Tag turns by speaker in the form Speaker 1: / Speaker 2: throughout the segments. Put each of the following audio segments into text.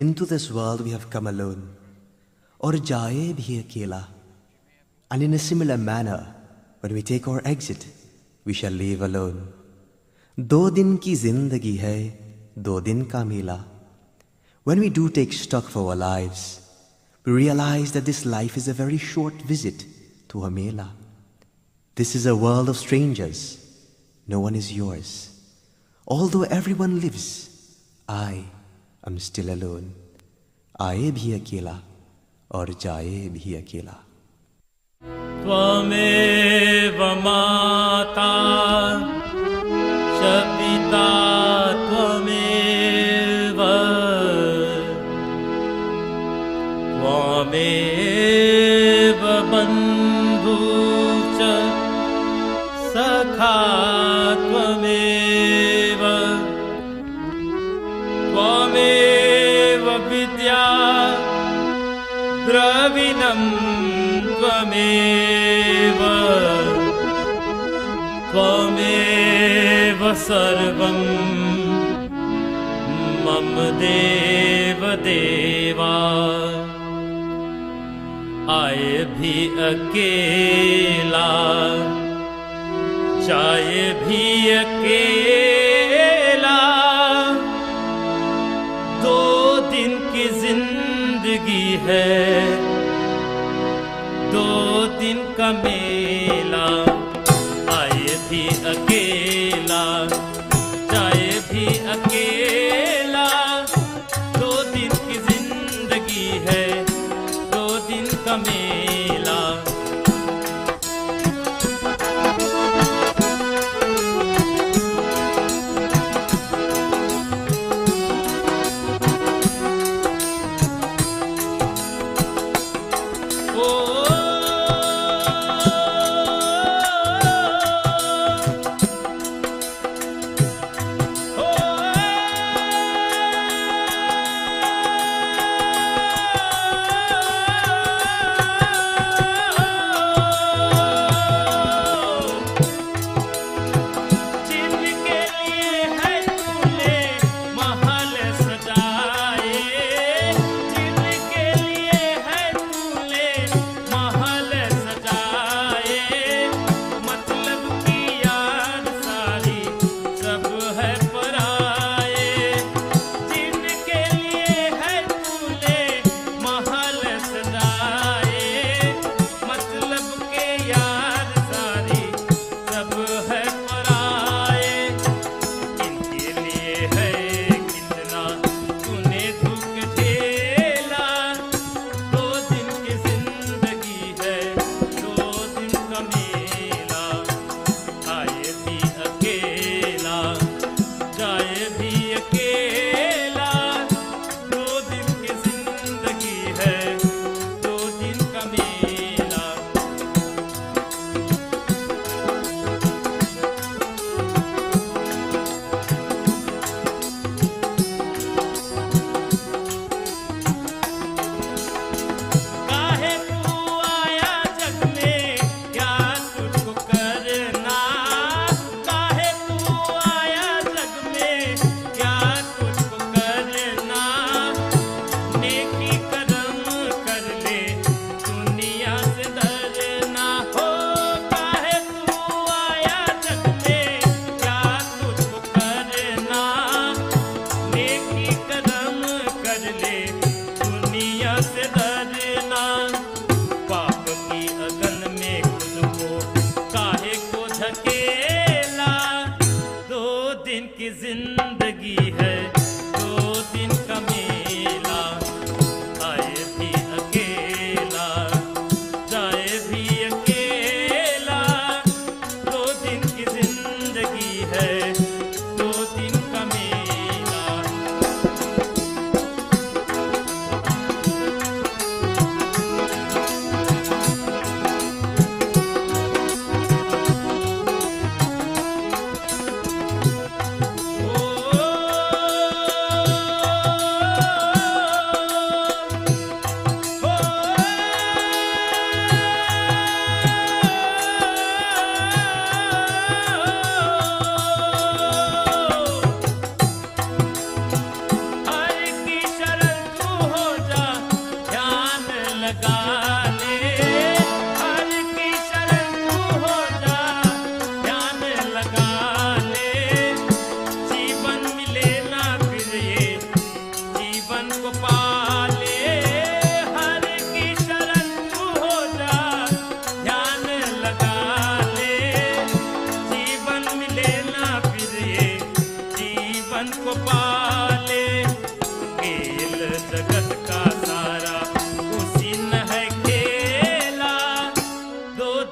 Speaker 1: Into this world we have come alone, और जाए भी अकेला. And in a similar manner, when we take our exit, we shall leave alone. 2 दिन की जिंदगी है, 2 दिन का मेला. When we do take stock of our lives, we realize that this life is a very short visit to a mela. This is a world of strangers. No one is yours. Although everyone lives, I am still alone. आए भी अकेला और जाए भी अकेला.
Speaker 2: त्वमेव माता च पिता त्वमेव, त्वमेव बन्धु च सखा त्वमेव, त्वमेव विद्या द्रविणं त्वमेव, त्वमेव सर्वं मम देव देवा. आए भी अकेला, जाए भी अकेला. 2 दिन की जिंदगी है, 2 दिन का मेला. आए भी अकेला, जाए भी अकेला. 2 दिन की जिंदगी है, 2 दिन का मेला.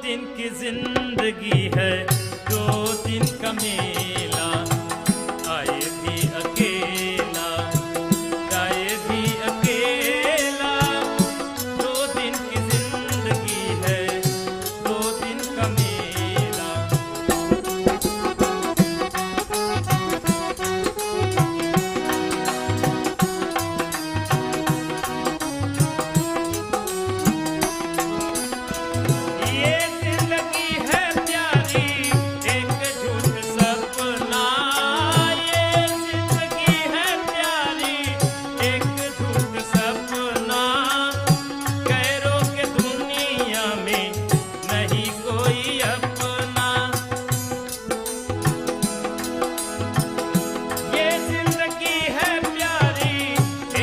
Speaker 2: दिन की जिंदगी है, 2 दिन का मेला। आए भी अकेला, जाए भी अकेला। 2 दिन की जिंदगी है, 2 दिन का मेला। ये जिंदगी है प्यारी, एक झूठ सपना। ये जिंदगी है प्यारी, एक झूठ सपना। गैरों के दुनिया में नहीं कोई अपना। ये जिंदगी है प्यारी,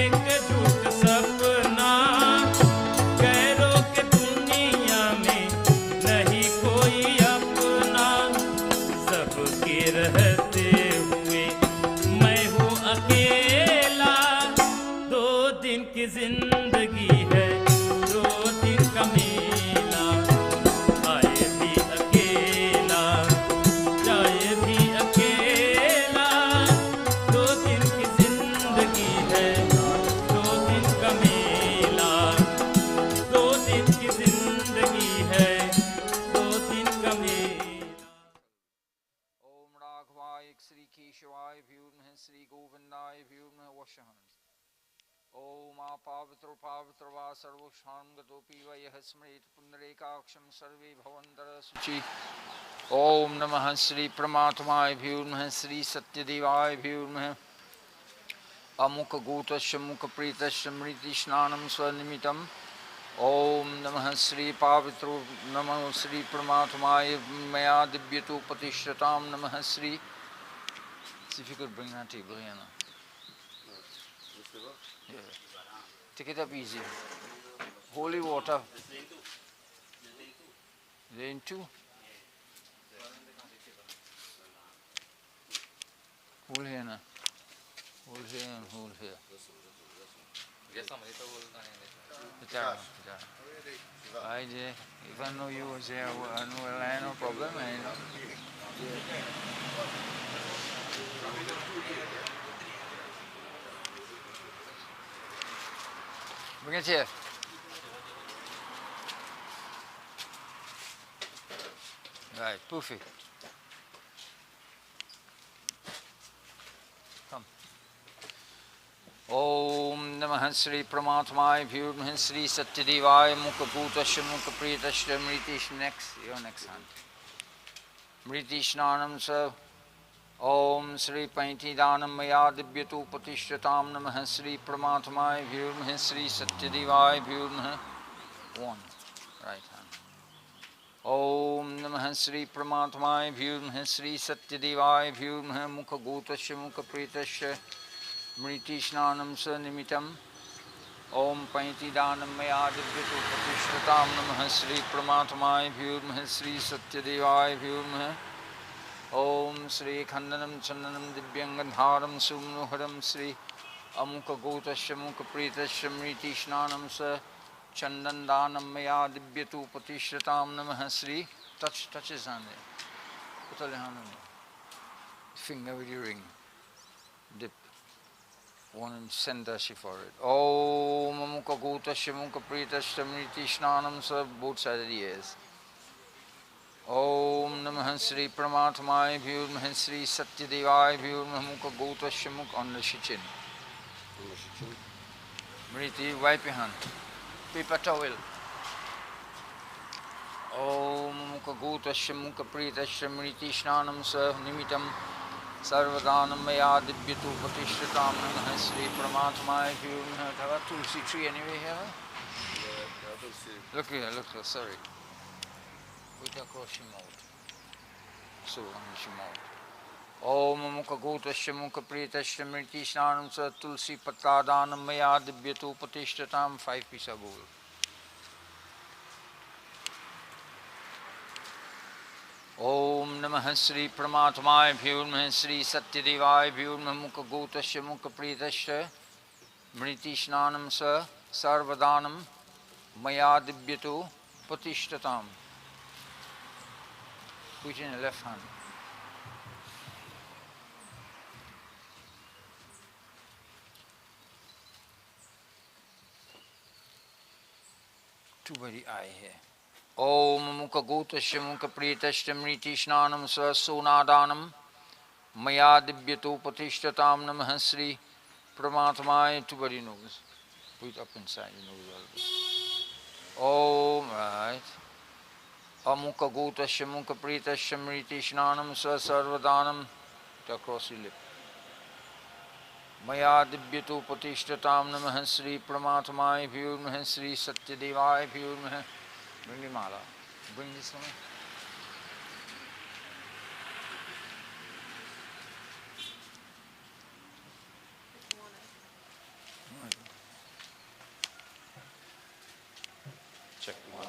Speaker 2: एक झूठ सपना। गैरों के दुनिया में नहीं कोई अपना। सबके रहते हुए मैं हूँ अकेला। 2 दिन की जिंदगी है, 2 दिन का मेला। आए भी अकेला, जाए भी अकेला। 2 दिन की जिंदगी है, 2 दिन का मेला। 2 दिन की जिंदगी है, 2 दिन का मेला।
Speaker 3: ओम राघवाय श्री केशवाय भ्यूर्मः श्री गोविंदाय भ्यूर्मः वशः। ओम पावित्र पावित्र वा सर्वक्षां गतोऽपि वा यः स्मरेत् पुण्डरीकाक्षं सर्वे भवन्तः शुचि। ओम नमः श्री परमात्माय भ्यूर्मः श्री सत्यदेवाय भ्यूर्मः। अमुक गोत्रस्य मुख प्रीतस्य मृति स्नानं स्वनिमित्तम्। ओम नमः श्री पावित्रो नमः श्री परमात्माय मया दिव्यतो प्रतिष्ठतां नमः Shri. See if you could bring that table here now. Yeah. Take it up easy. Holy water. They're in 2. Hold here now. Hold here and hold here. I did. If I know you was there, I know I had no problem. Bring it here. Right, perfect. Come. Om Namah Shri Paramatmaya Bhyurmah Shri Satyadevaaya Mukha Bhutasya Mukha Priyatasya Mritish. Next, your next hand. Mritish Nanam Sa. Om Shri Paintidanam Maya Divyatu Patishtatam Namah Shri Paramatmaya Bhyurmah Shri Satyadevaaya Bhyurmah. 1. Right hand. Om Namah Shri Paramatmaya Bhyurmah Shri Satyadevaaya Bhyurmah Mukha Gotasya Mukha Priyatasya Mritish Nanam Sa Nimitam. Om Paintidanam Maya Divyatu Patishtatam Namah Shri Paramatmaya Bhyurmah Shri Satyadevaya Bhyurmah. Om Shri Khandanam Chandanam Divyangandharam Sumnuharam Shri Amukha Gotasya Mukha Priyatasya Mritish Nanam Sa Chandandanam Maya Divyatu Patishtatam Namah Shri. Touch his hand there. Put your hand on it. Finger with your ring. Dip. One in center she for it. Om Amukha Gotasya Mukha Priyatasya Mritish Nanam Sa. Both sides of the ears. Om Namah Shri Paramatmaya Bhyurmah Shri Satyadevaya Bhyurmah Mukha Gotasya Mukha on the chin. Mriti, wipe your hand. Paper towel. Om Mukha Gotasya Mukha Priyatasya Mriti Snanam Sa Nimitam Sarvadanam Maya Divyatu Patishtatam Namah Shri Paramatmaya Bhyurmah. Have a tulsi tree anyway here? Look here, sorry. Put across your mouth. So on your mouth. Om Mukha Gotasya Mukha Priyatasya Mriti Snanam Sa Tulsi Patadanam Maya Divyatu Patishtatam. 5 piece of gold. Om Namah Shri Paramatmaya Bhyurmah Shri Satyadevaya Bhyurmah Mukha Gotasya Mukha Priyatasya Mriti Snanam Sa Sarvadanam Maya Divyatu Patishtatam. Put it in the left hand. Two by the eye here. Om Mukha Gotasya Mukha Priyatasya Mriti Snanam Sasonadanam Maya Dibyato Patishtatam Namaha Sri Pramatmaya. Two by the nose. Put it up inside the nose always. Om, right. Amukha Gotasya Mukha Priyatasya Mriti Snanam Sarvadanam. Across the lip. Maya Dibyato Patishtatam Namaha Sri Pramatmaya Vyurmaha Sri Satyadevaya Vyurmaha. Bring the mala. Bring this one. Check one.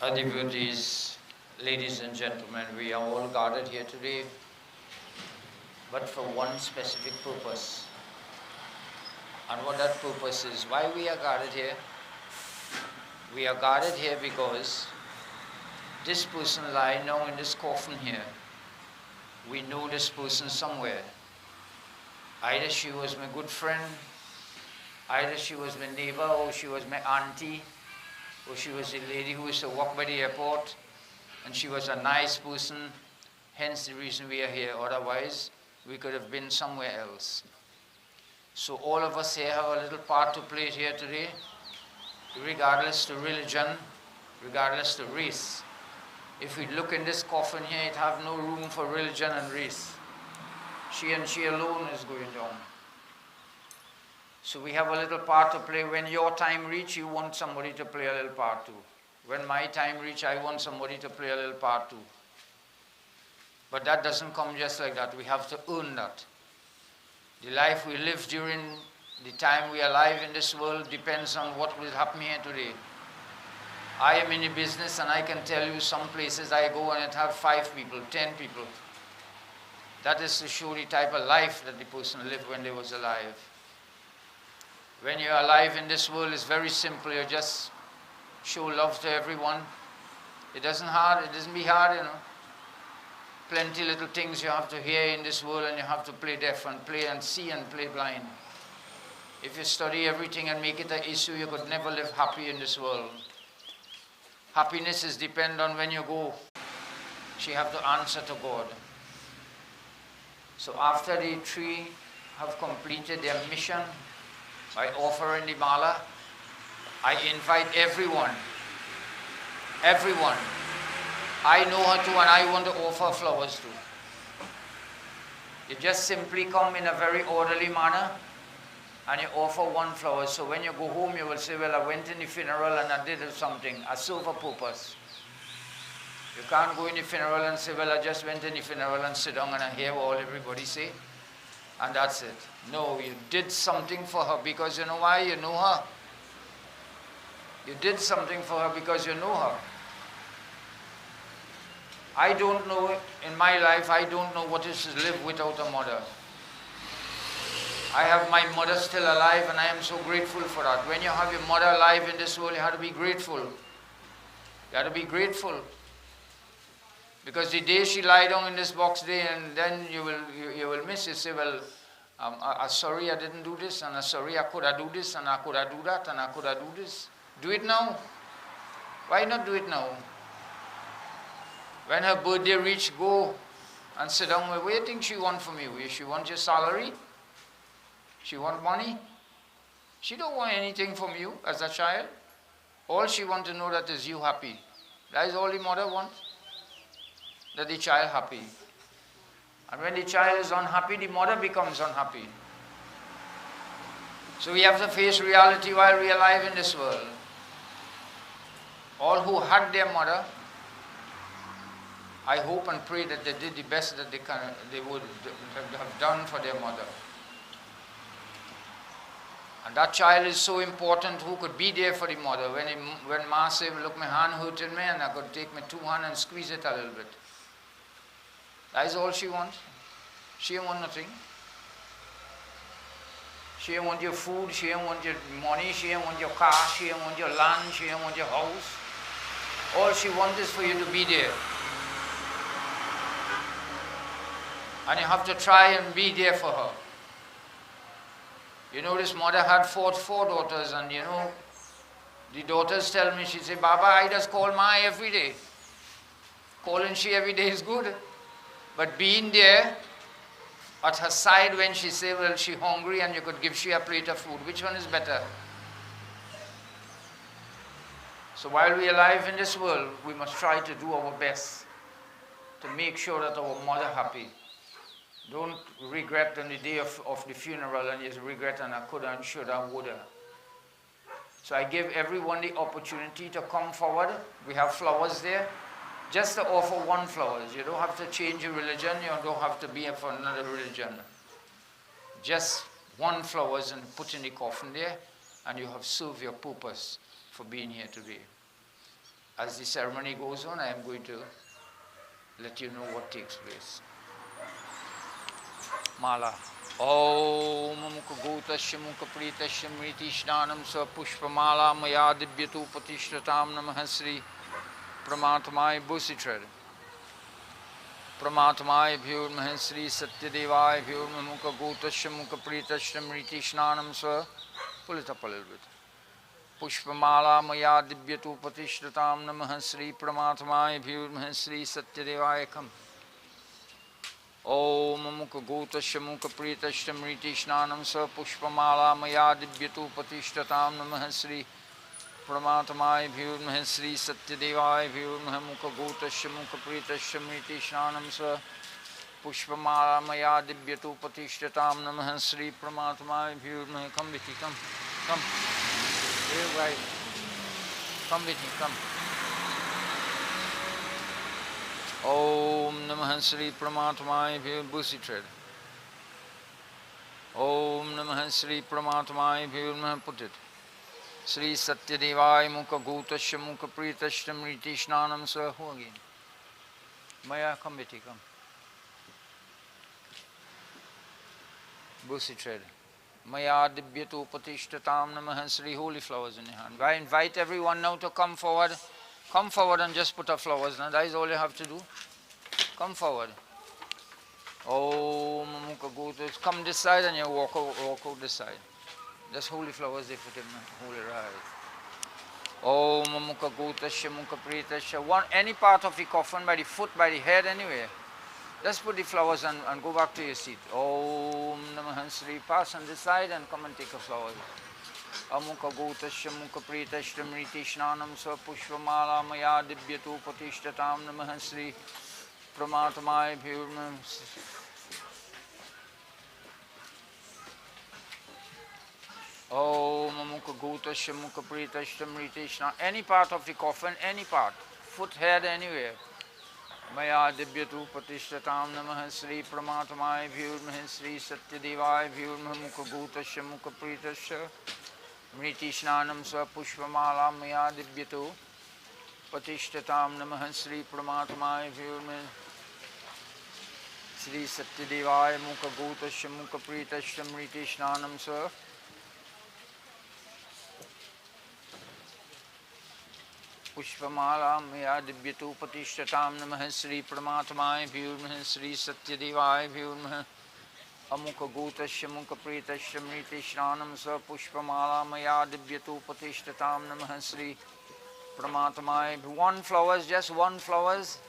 Speaker 3: Our devotees, ladies and gentlemen, we are all gathered here today, but for one specific purpose. And what that purpose is, why we are gathered here? We are gathered here because this person lying now in this coffin here, we know this person somewhere. Either she was my good friend, either she was my neighbor, or she was my auntie, or she was a lady who used to walk by the airport, and she was a nice person, hence the reason we are here. Otherwise, we could have been somewhere else. So all of us here have a little part to play here today, regardless to religion, regardless to race. If we look in this coffin here, it have no room for religion and race. She and she alone is going down. So we have a little part to play. When your time reach, you want somebody to play a little part too. When my time reach, I want somebody to play a little part too. But that doesn't come just like that. We have to earn that. The life we live during the time we are alive in this world depends on what will happen here today. I am in a business and I can tell you some places I go and it have 5 people, 10 people. That is to show the type of life that the person lived when they was alive. When you are alive in this world, it's very simple. You just show love to everyone. It doesn't be hard, you know. Plenty little things you have to hear in this world, and you have to play deaf and play and see and play blind. If you study everything and make it an issue, you could never live happy in this world. Happiness is depend on when you go. So you have to answer to God. So after the 3 have completed their mission by offering the mala, I invite everyone. I know her too, and I want to offer flowers too. You just simply come in a very orderly manner and you offer 1 flower. So when you go home, you will say, well, I went in the funeral and I did something. I serve a purpose. You can't go in the funeral and say, well, I just went in the funeral and sit down and I hear what everybody say, and that's it. No, you did something for her because you know why? You know her. You did something for her because you know her. I don't know, in my life, I don't know what it is to live without a mother. I have my mother still alive and I am so grateful for that. When you have your mother alive in this world, you have to be grateful. You have to be grateful. Because the day she lie down in this box day, and then you will miss it. Say, well, I'm sorry I didn't do this, and I'm sorry I could have do this, and I could have do that, and I could have do this. Do it now. Why not do it now? When her birthday reach, go and sit down. What do you think she want from you? She want your salary? She want money? She don't want anything from you as a child. All she want to know that is you happy. That is all the mother wants. That the child happy. And when the child is unhappy, the mother becomes unhappy. So we have to face reality while we are alive in this world. All who had their mother, I hope and pray that they did the best that they would have done for their mother. And that child is so important who could be there for the mother. When Ma said, look, my hand hurting me, and I could take my 2 hands and squeeze it a little bit. That is all she wants. She wants nothing. She don't want your food, she don't want your money, she don't want your car, she don't want your land, she don't want your house. All she wants is for you to be there. And you have to try and be there for her. You know, this mother had four daughters, and you know, the daughters tell me, she say, Baba, I just call Ma every day. Calling she every day is good. But being there at her side when she say, well, she hungry and you could give she a plate of food, which one is better? So while we are alive in this world, we must try to do our best to make sure that our mother happy. Don't regret on the day of the funeral and you regret and I coulda and shoulda and woulda. So I give everyone the opportunity to come forward. We have flowers there. Just to offer one flowers. You don't have to change your religion. You don't have to be for another religion. Just one flowers and put in the coffin there, and you have served your purpose for being here today. As the ceremony goes on, I am going to let you know what takes place. Mala. Om Mukha Gotasya Mukha Pritasya Mriti Shnanam Sa Pushpamala Maya Dibyatu Patishtatam Namaha Sri Pramatmai Busitred. Pramatmai Bhyurmahan Sri Satyadevai Bhyurma Mukha Gotasya Mukha Pritasya Mriti Shnanam Sa. Pull it up a little bit. Pushpamala Maya Dibyatu Patishtatam Namaha Sri Pramatmai Bhyurmahan Sri Satyadevai. Come. Om Mukha Gotasya Mukha Pritasya Mriti Shnanam Sa Pushpamala Maya Dibyatu Patishtatam Namaha Sri Pramatmai Bhyurmahan Sri Satyadevai Bhyurmaha Mukha Gotasya Mukha Pritasya Mriti Shnanam Sa Pushpamala Maya Dibyatu Patishtatam Namaha Sri Pramatmai Bhyurmaha. Come Viti, come. Here, right. Come Viti, come. Om Namaha Sri Pramatmai Bhyurmaha. Om Namaha Sri Pramatmai Bhyurmaha. Put it. Sri Satyadevai Mukha Gotasya Mukha Pritasya Mriti Shnanam Sa. Who again? Maya, come Betty, come. Busi tread. Maya Dibyatu Patishtatam Namaha Sri. Holy flowers in your hand. I invite everyone now to come forward. Come forward and just put up flowers. Now that is all you have to do. Come forward. Om Mukha Gotasya. Come this side and you walk out this side. Just holy flowers they put in holy right. Om Mukha Gotasya Mukha Pritasya. Any part of the coffin, by the foot, by the head, anywhere. Just put the flowers and go back to your seat. Om Namaha Sri. Pass on this side and come and take a flower. Amukha Gotasya Mukha Pritasya Mriti Shnanam Sa Pushpamala Maya Dibyatu Patishtatam Namaha Sri Pramatmai Bhyurmaha. Om Mukha Gotasya Mukha Pritasya Mriti Shnanam. Any part of the coffin, any part. Foot, head, anywhere. Maya Dibyatu Patishtatam Namaha Sri Pramatmai Bhyurmaha Sri Satyadevai Bhyurmaha Mukha Gotasya Mukha Pritasya Mriti Shnanam Sa Pushpamala Maya Dibyatu Patishtatam Namaha Sri Pramatmai Bhyurmaha Sri Satyadevai Mukha Gotasya Mukha Pritasya Mriti Shnanam Sa Pushpamala Maya Dibyatu Patishtatam Namaha Sri Pramatmai Bhyurmaha Sri Satyadevai Bhyurmaha Amukha Gotasya Mukha Pritasya Mriti Shnanam Sa Pushpamala Maya Dibyatu Patishtatam Namaha Sri Pramatmai. One flowers, just one flowers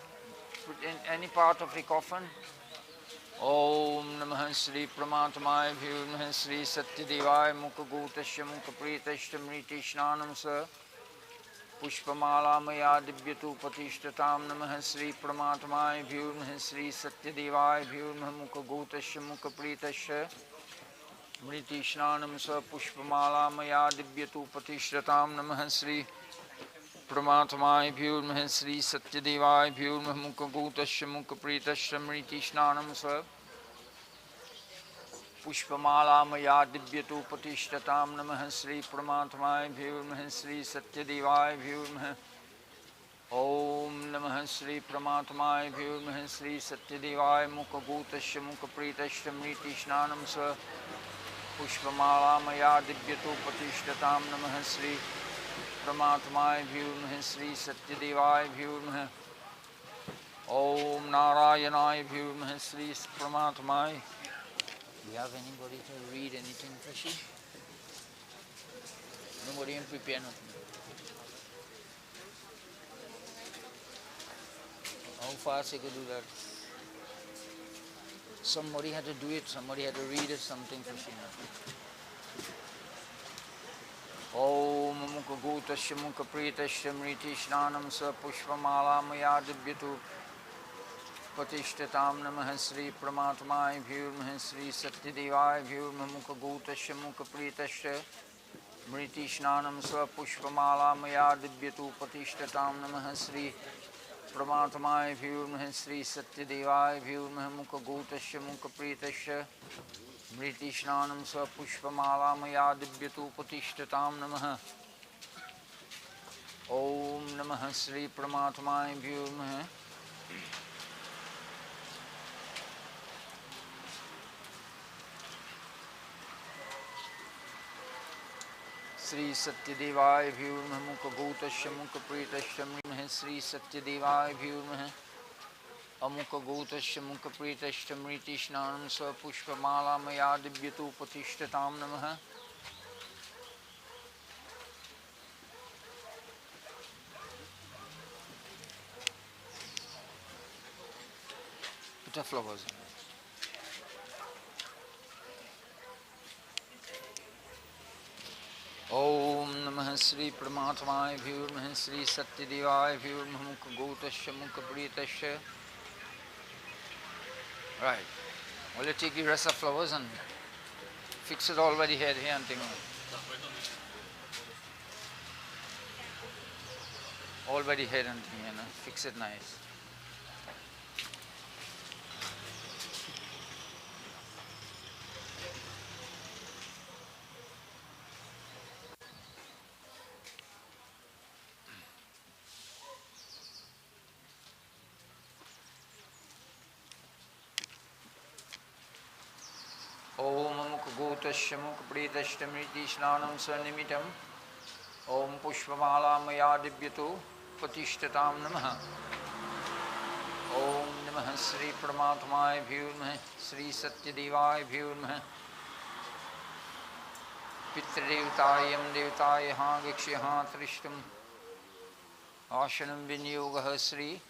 Speaker 3: in any part of the coffin. Om Namaha Sri Pramatmai Bhyurmaha Sri Satyadevai Mukha Gotasya Mukha Pritasya Mriti Shnanam Sa Pushpamala Maya Dibyatu Patishtatam Namaha Sri Pramatmai Bhyurmaha Sri Satyadevai Bhyurmaha Mukha Gotasya Mukha Pritasya Mriti Shnanam Sa Pushpamala Maya Dibyatu Patishtatam Namaha Sri Pramatmai Bhyurmaha Sri Satyadevai Bhyurmaha Mukha Gotasya Mukha Pritasya Mriti Shnanam Sa Pushpamala Maya Dibyatu Patishtatam Namaha Sri Pramatmai Bhyurmaha Sri Satyadevai Bhyurmaha. Om Namaha Sri Pramatmai Bhyurmaha Sri Satyadevai Mukha Gotasya Mukha Pritasya Mriti Shnanam Sa पुष्पमालामया दिव्यतो प्रतिष्ठतां नमः श्री परमात्माय भ्यूर्मः श्री सत्यदेवाय भ्यूर्मः ओम नारायणाय भ्यूर्मः Shri परमात्माय. Do you have anybody to read anything for she? Nobody can prepare nothing. How fast you could do that? Somebody had to do it, somebody had to read it, something for she. Om Mukha Gutasya Mukha Pritasya Mriti Snanam Sa Pushpamala Maya Divyatu Patishtatam Namaha Sri Paramatmaya Bhyurmaha Sri Satyadevaya Bhyurmaha Mukha Gutasya Mukha Pritasya Mriti Snanam Sa Pushpamala Maya Divyatu Patishtatam Namaha Sri Paramatmaya Bhyurmaha Sri Satyadevaya Bhyurmaha Mukha Gutasya Mukha Pritasya Mriti Snanam Sa Pushpamala Maya Divyatu Patishtatam Namaha. Om Namaha Sri Paramatmaya Bhyurmaha Sri Satyadevaya Bhyurmaha Mukha Gutasya Mukha Pritasya Mriti Sri Satyadevaya Bhyurmaha Amukha Gutasya Mukha Pritasya Mriti Snanam Sa Pushpamala Maya Divyatu Patishtatam Namaha. Put the flowers in. Om Namah Sri Paramatmaya Bhyurmaha Sri Satyadevaya Bhyurmaha Mukha Gutasya Mukha Pritasya. Right. Well, you take the rest of flowers and fix it all by the head here and thing. All by the head and thing, you know. Fix it nice. Om Mukha Gutasya Mukha Pritasya Mriti Snanam Sanimitam Om Pushpamala Maya Divyatu Patishtatam Namaha. Om Namaha Sri Paramatmaya Bhyurmaha Sri Satyadevaya Bhyurmaha Pitradevtayam Devtayaha Gikshyaha Trishtam Ashanam Vinyogaha Sri.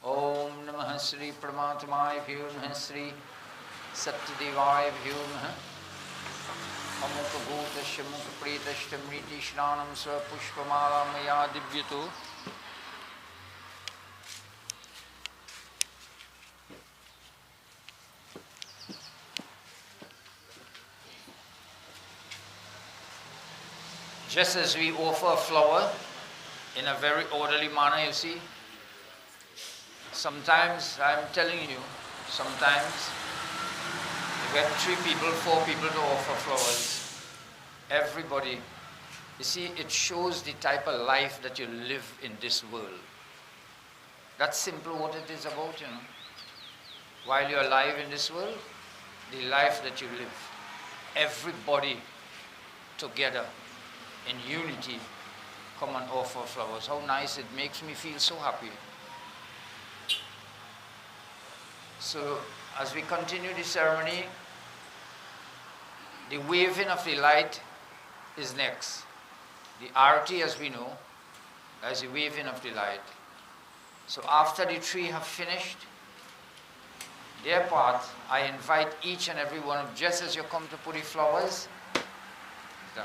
Speaker 3: Om Namaha Sri Paramatmaya Bhyurmaha Sri Satyadevaya Bhyurmaha Amukha Gutasya Mukha Pritasya Mriti Snanam Sa Pushpamala Maya Divyatu. Just as we offer a flower in a very orderly manner, you see, sometimes, I'm telling you, sometimes you get 3 people, 4 people to offer flowers. Everybody. You see, it shows the type of life that you live in this world. That's simply what it is about, you know. While you're alive in this world, the life that you live. Everybody together in unity come and offer flowers. How nice, it makes me feel so happy. So, as we continue the ceremony, the waving of the light is next. The arati, as we know, is the waving of the light. So after the 3 have finished their part, I invite each and every one of, just as you come to put the flowers, there.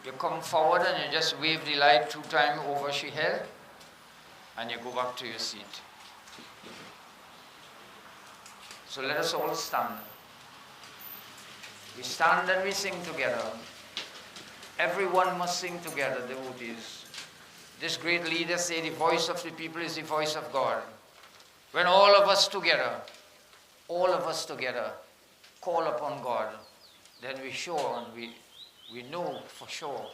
Speaker 3: You come forward and you just wave the light 2 times over she head, and you go back to your seat. So let us all stand. We stand and we sing together. Everyone must sing together, devotees. This great leader said the voice of the people is the voice of God. When all of us together call upon God, then we sure and we know for sure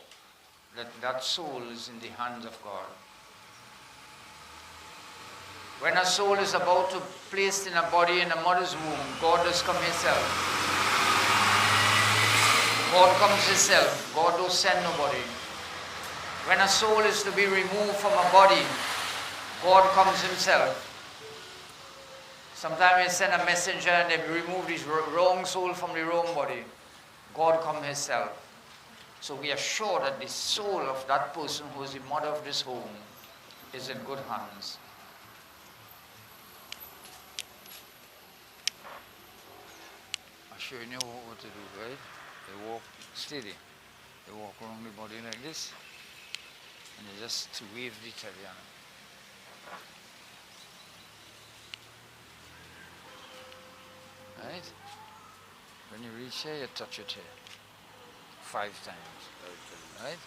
Speaker 3: that that soul is in the hands of God. When a soul is about to be placed in a body in a mother's womb, God does come himself. God comes himself. God don't send nobody. When a soul is to be removed from a body, God comes himself. Sometimes they send a messenger and they remove this wrong soul from the wrong body. God comes himself. So we are sure that the soul of that person who is the mother of this home is in good hands. I'm showing you what to do, right? They walk steady. They walk around the body like this, and they just to wave the Italiano. Right? When you reach here, you touch it here 5 times. Right?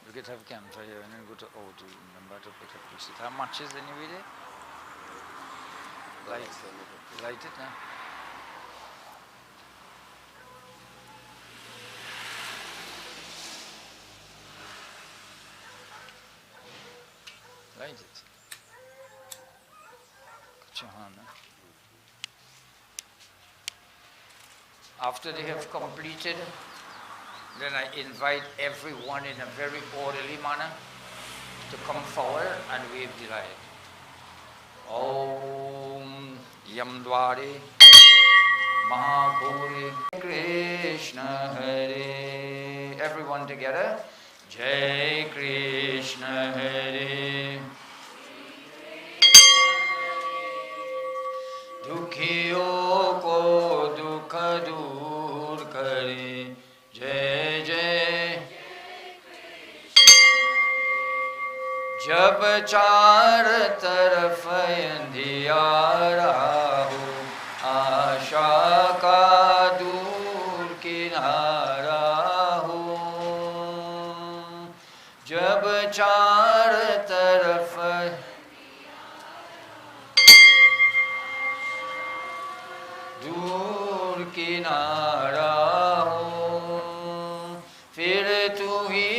Speaker 3: You could have campfire here and then go to out to remember to pick up this. How much is anyway there? Light it now. Light it. Cut your hand. After they have completed, then I invite everyone in a very orderly manner to come forward and wave the light. Om Yamdwari Mahakuri Krishna Hare. Everyone together. Jai Krishna Hare. Dukhiyo ko dukha dur kare. Jai Jai. जब चार तरफ अंधियारा हो, आशा का दूर किनारा हो। जब चार तरफ दूर किनारा हो, फिर तू ही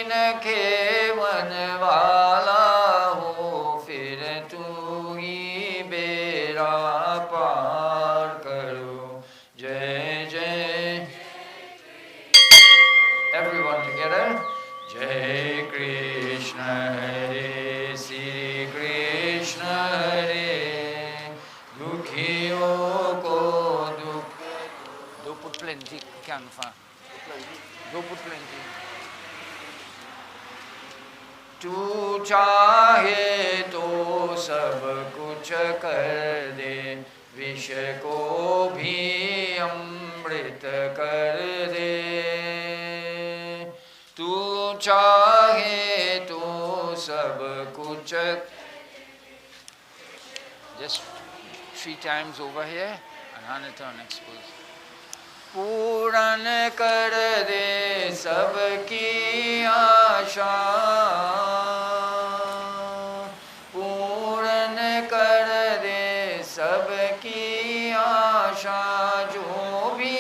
Speaker 3: न खेवन वाला हो, फिर तू ही बेड़ा पार करो। जय जय। Everyone together. Jai Krishna Hare, Sri Krishna Hare, Dukhiyo ko dukha. Do put plenty, Kanfa. Do put plenty. तू चाहे तो सब कुछ कर दे, विष को भी अमृत कर दे। तू चाहे तो सब कुछ। Just 3 times over here and hand it on expose. पूर्ण कर दे सबकी आशा, पूर्ण कर दे सबकी आशा, जो भी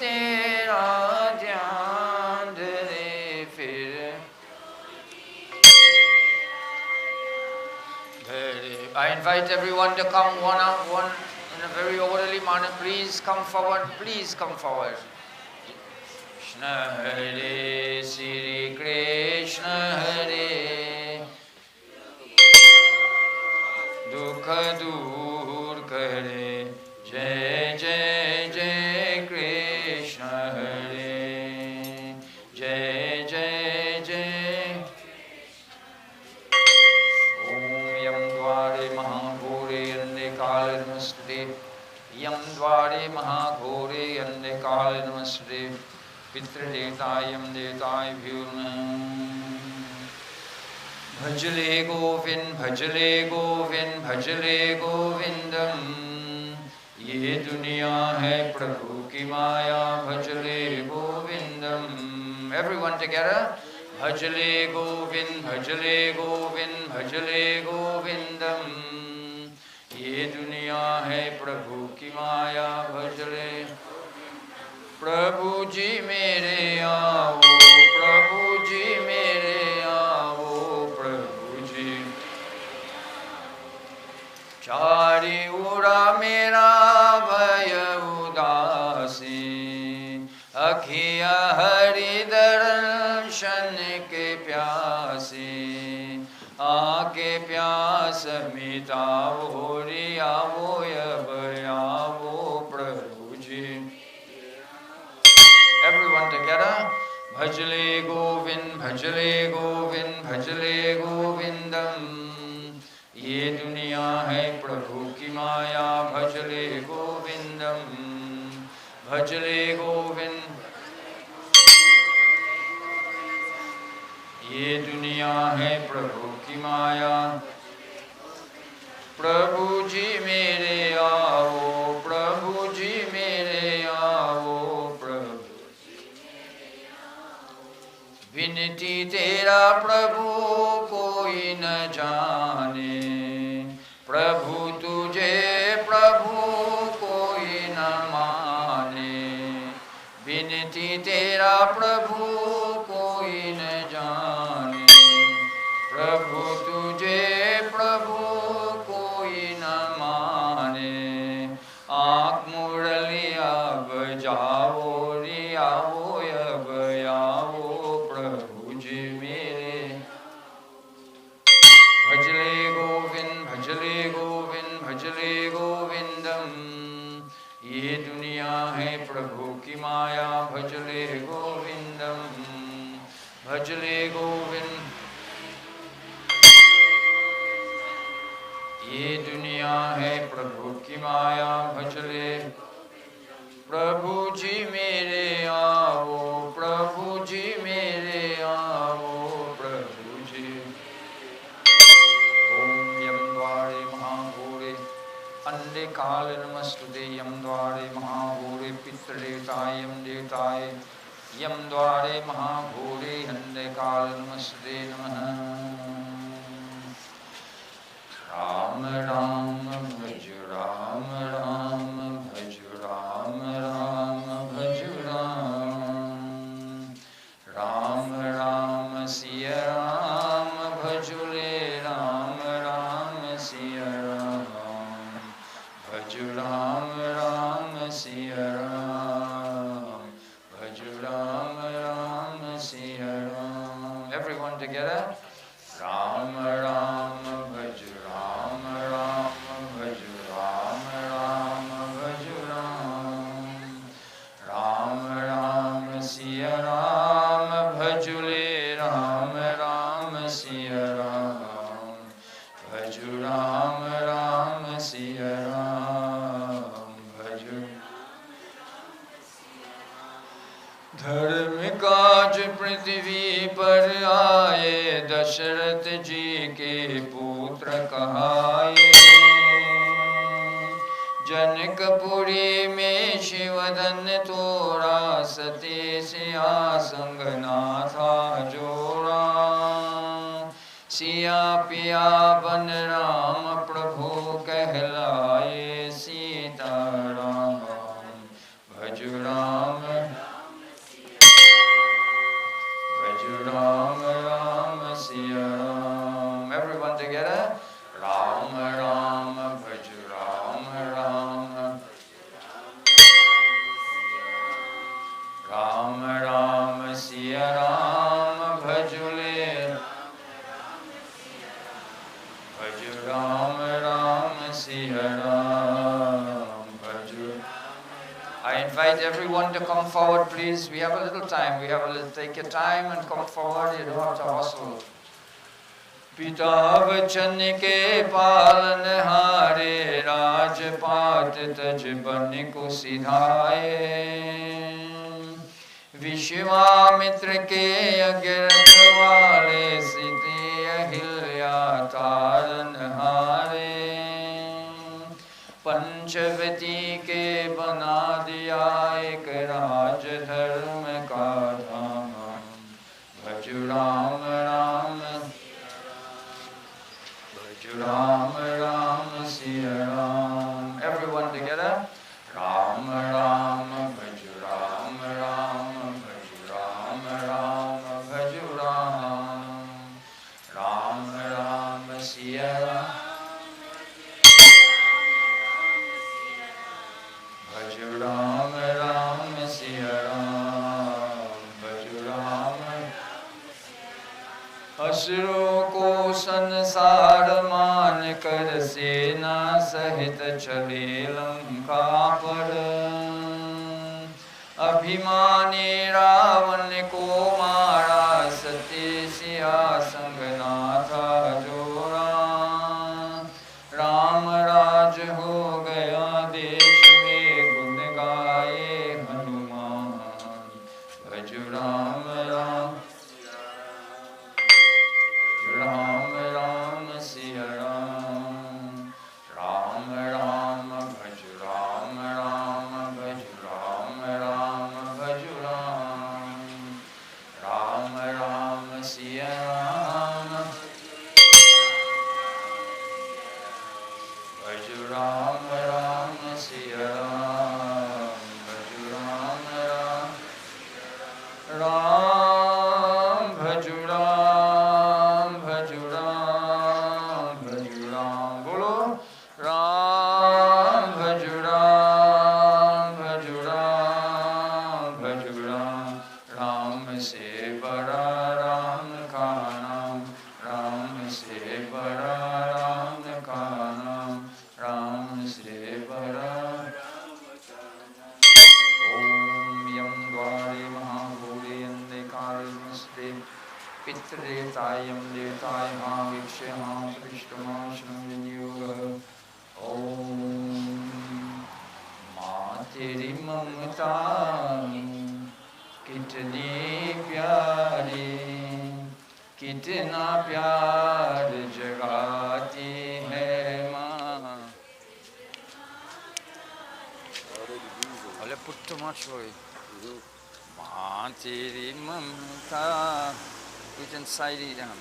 Speaker 3: तेरा ध्यान दे फिर। I invite everyone to come one on one. In a very orderly manner, please come forward, please come forward. Krishna Hare, Sri Krishna Hare, Dukha dur kare. Jai Jai Jai Krishna Hare, Jai Jai Jai. Om Yam Dware Mahagore Ande Kale Namaste, Yam Dware Mahagore Ande Kale Namaste, Pitra Detayam Detay Vyurman. Bhajale Govind, Bhajale Govind, Bhajale Govindam. ये दुनिया है प्रभु की माया, भजले गोविंदम. Everyone together. Bhajale Govind, Bhajale Govind, Bhajale Govindam. ये दुनिया है प्रभु की माया, भजले प्रभु जी मेरे आओ, प्रभु जी मेरे आओ, प्रभु जी। चारि उरा मेरा भय उदासी, अखिया हरि दर्शन के प्यासी, आके प्यास मिटाओ रे आवो अब आवो प्रभु जी। Everyone together. Bhajale Govind, Bhajale Govind, Bhajale Govindam. ये दुनिया है प्रभु की माया, भजले गोविंदम, भजले गोविंद। ये दुनिया है प्रभु की माया, प्रभु जी मेरे आओ, प्रभु जी मेरे आओ, प्रभु। विनती तेरा प्रभु कोई न जाने, प्रभु तुझे प्रभु कोई न माने। विनती तेरा प्रभु कोई न जाने, प्रभु तुझे प्रभु कोई न माने। आँख मुड़ लिया अब जाओ रे आओ अब आओ प्रभु जी मेरे। भजले गोविंद, भजले गोविंद, भजले गोविंदम। ये दुनिया है प्रभु की माया, भजले गोविंदम, भजले गोविंद। ये दुनिया है प्रभु की माया, भजले। प्रभु जी मेरे आओ, प्रभु जी मेरे आओ, प्रभु जी। ओम यम द्वारे महाघोरे अंडे काल नमस्तुते, यम द्वारे महाघोरे पितृदेवताय यम देवताय, यम द्वारे महाघोरे अंडे काल नमस्ते नमः। राम राम भज राम राम भज राम राम भज राम, राम राम सिया राम भजुले राम राम सिया राम, भज राम राम सिया राम, भज राम राम सिया राम। Everyone together. राम राम भज राम राम भज राम राम भज राम, राम राम सिया राम भजुले राम राम सिया राम, भज राम राम सिया राम, भज। धर्म काज पृथ्वी पर आए, दशरथ जी के पुत्र कहाए। जनकपुरी में शिवधन तोरा, सती सिया संग ना था जोड़ा। सिया पिया बन राम प्रभु कहलाए सीताराम, भज राम राम राम सिया राम। Everyone together. राम राम भज राम राम, राम राम सिया राम भजुले, भज राम राम सिया राम, भज। I invite everyone to come forward, please. We have a little time. Take your time and come forward. You don't have to hustle. पिता वचन के पालन हारे, राजपाट तज बन को सिधाए। विश्वामित्र के अग्रत वाले, सीते अहिल्या तारन हारे। पंचवती के बना दिया एक राज धर्म का धाम, भज राम राम, भज राम राम सिया राम। Everyone together. राम राम भज राम असुरों को संसार मान कर सेना सहित चले लंका पर। अभिमानी रावण को मारा सती सिया संग ना था जोड़ा। राम राज हो गया देश में गुण गाए हनुमान। भज राम राम राम राम सिया राम। राम राम भज राम राम भज राम राम भज राम। राम राम सिया राम भज राम राम सिया राम। भज राम राम राम भज राम भज राम भज राम। बोलो राम भज राम भज राम भज राम। राम से बड़ा राम का नाम। राम से बड़ा राम का नाम। राम से बड़ा। ओम यम द्वारे महाभूरे अंधकारे नमस्ते पितृदेवतायं देवताय महावीक्ष्य महापृष्ठमाशंयोग। ओम मातेरी ममता कितनी प्यारी, कितना प्यार जगाती है माँ। Put too much for it. माँ तेरी ममता कुछ inside ही हम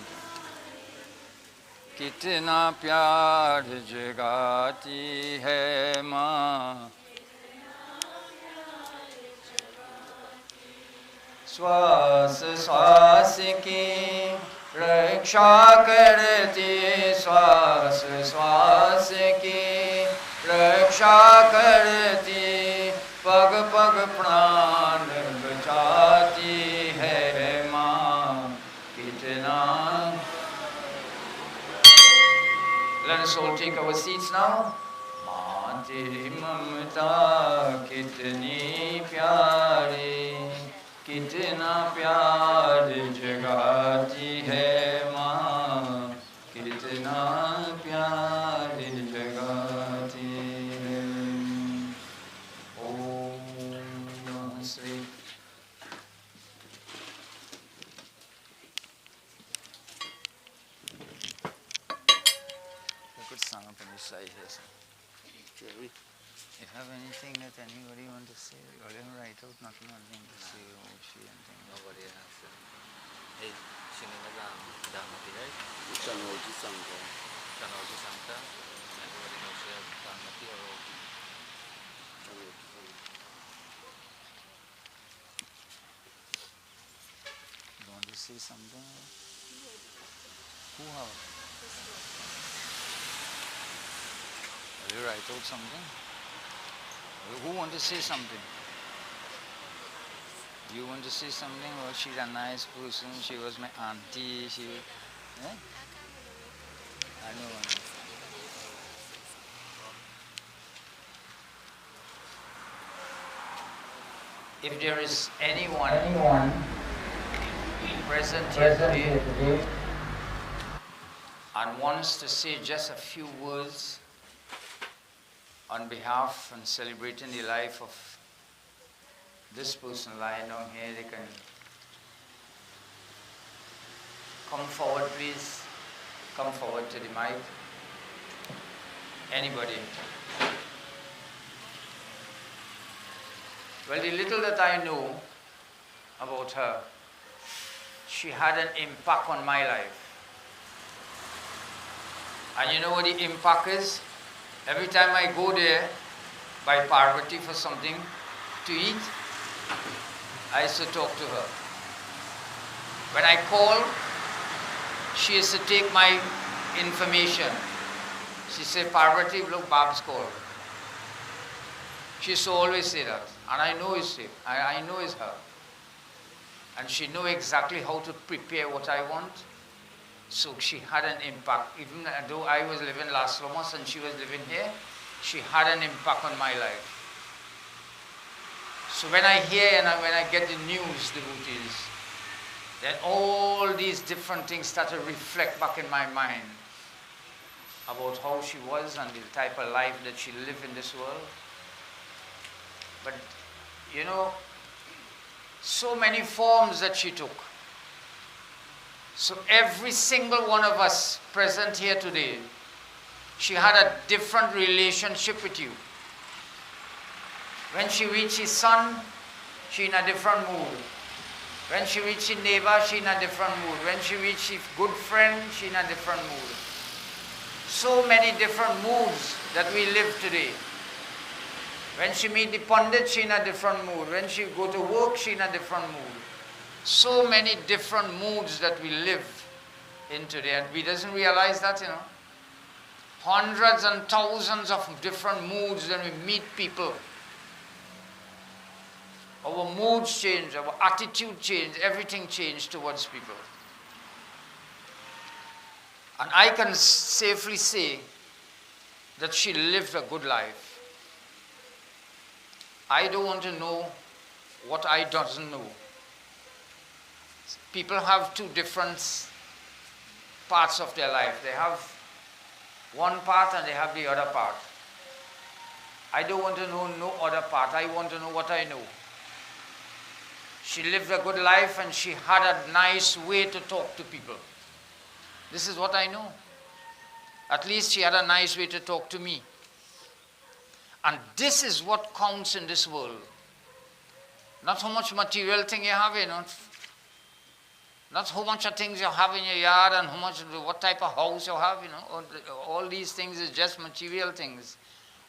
Speaker 3: कितना प्यार जगाती है माँ। श्वास श्वास की रक्षा करती। श्वास श्वास की रक्षा करती। पग पग प्राण बचाती है माँ। कितना। Let us all take our seats now. माँ तेरी ममता कितनी प्यारी, कितना प्यार जगाती है माँ। कितना प्यार जगाती है। Sleep. We could stand up and recite this. If you have anything that anybody want to say, or let him write out nothing to say, or she anything. Nobody has to. Hey, Chanrowtie, right? Chanrowtie Sankar. Chanrowtie Sankar. Anybody knows Chanrowtie or Chanrowtie? Want to say something? Who have? Will you write out something? Who want to say something? You want to say something? Oh, she's a nice person. She was my auntie. She, eh? I know. If there is anyone present here today and wants to say just a few words on behalf and celebrating the life of this person lying down here, they can come forward, please. Come forward to the mic. Anybody? Well, the little that I know about her, she had an impact on my life. And you know what the impact is? Every time I go there by Parvati for something to eat, I used to talk to her. When I call, she used to take my information. She said, Parvati, look, Bab's called. She used to always say that. And I know it's her. I know it's her. And she knows exactly how to prepare what I want. So she had an impact. Even though I was living in Las Lomas and she was living here, she had an impact on my life. So when I hear and when I get the news, devotees, then all these different things start to reflect back in my mind about how she was and the type of life that she lived in this world. But, you know, so many forms that she took. So every single one of us present here today, she had a different relationship with you. When she reached his son, she in a different mood. When she reached his neighbor, she in a different mood. When she reached his good friend, she in a different mood. So many different moods that we live today. When she meet the pundit, she in a different mood. When she go to work, she in a different mood. So many different moods that we live in today, and we doesn't realize that, you know. Hundreds and thousands of different moods when we meet people. Our moods change, our attitude change, everything changed towards people. And I can safely say that she lived a good life. I don't want to know what I doesn't know. People have two different parts of their life. They have one part and they have the other part. I don't want to know no other part. I want to know what I know. She lived a good life and she had a nice way to talk to people. This is what I know. At least she had a nice way to talk to me. And this is what counts in this world. Not how much material thing you have, you know. Not how much of things you have in your yard and how much, what type of house you have, you know. All these things is just material things.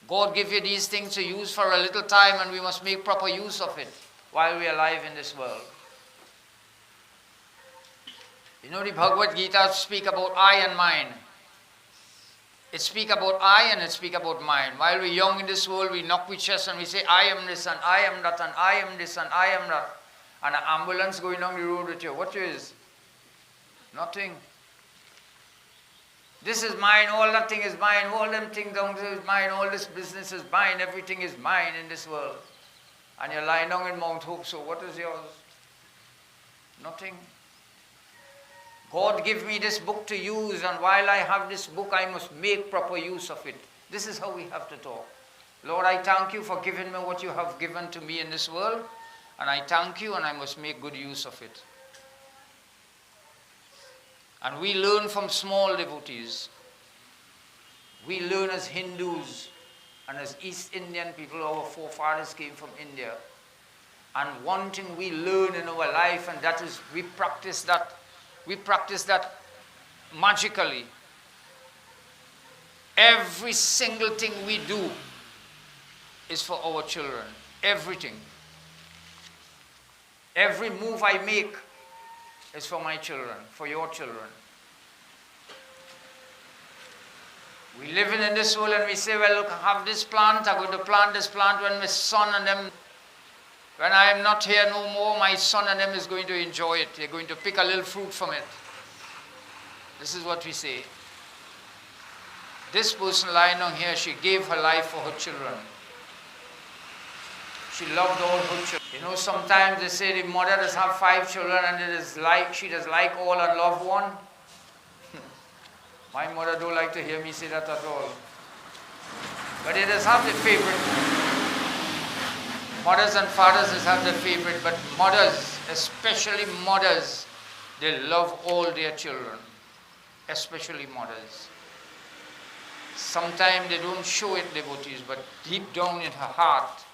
Speaker 3: God give you these things to use for a little time, and we must make proper use of it while we are alive in this world. You know, the Bhagavad Gita speak about I and mine. It speak about I and it speak about mine. While we're young in this world, we knock with chest and we say, I am this and I am that and I am this and I am that. And an ambulance going down the road with you. What is? Nothing. This is mine, all that thing is mine, all them things down there is mine, all this business is mine, everything is mine in this world. And you're lying down in Mount Hope, so what is yours? Nothing. God give me this book to use, and while I have this book, I must make proper use of it. This is how we have to talk. Lord, I thank you for giving me what you have given to me in this world, and I thank you, and I must make good use of it. And we learn from small devotees. We learn as Hindus and as East Indian people. Our forefathers came from India. And one thing we learn in our life, and that is we practice that. We practice that magically. Every single thing we do is for our children. Everything. Every move I make is for my children, for your children. We live in this world and we say, well, look, I have this plant, I'm going to plant this plant when my son and them, when I am not here no more, my son and them is going to enjoy it. They're going to pick a little fruit from it. This is what we say. This person lying down here, she gave her life for her children. She loved all her children. You know, sometimes they say the mother does have 5 children and it is like, she does like all and love one. My mother don't like to hear me say that at all. But it does have the favorite. Mothers and fathers does have the favorite, but mothers, especially mothers, they love all their children. Especially mothers. Sometimes they don't show it, devotees, but deep down in her heart,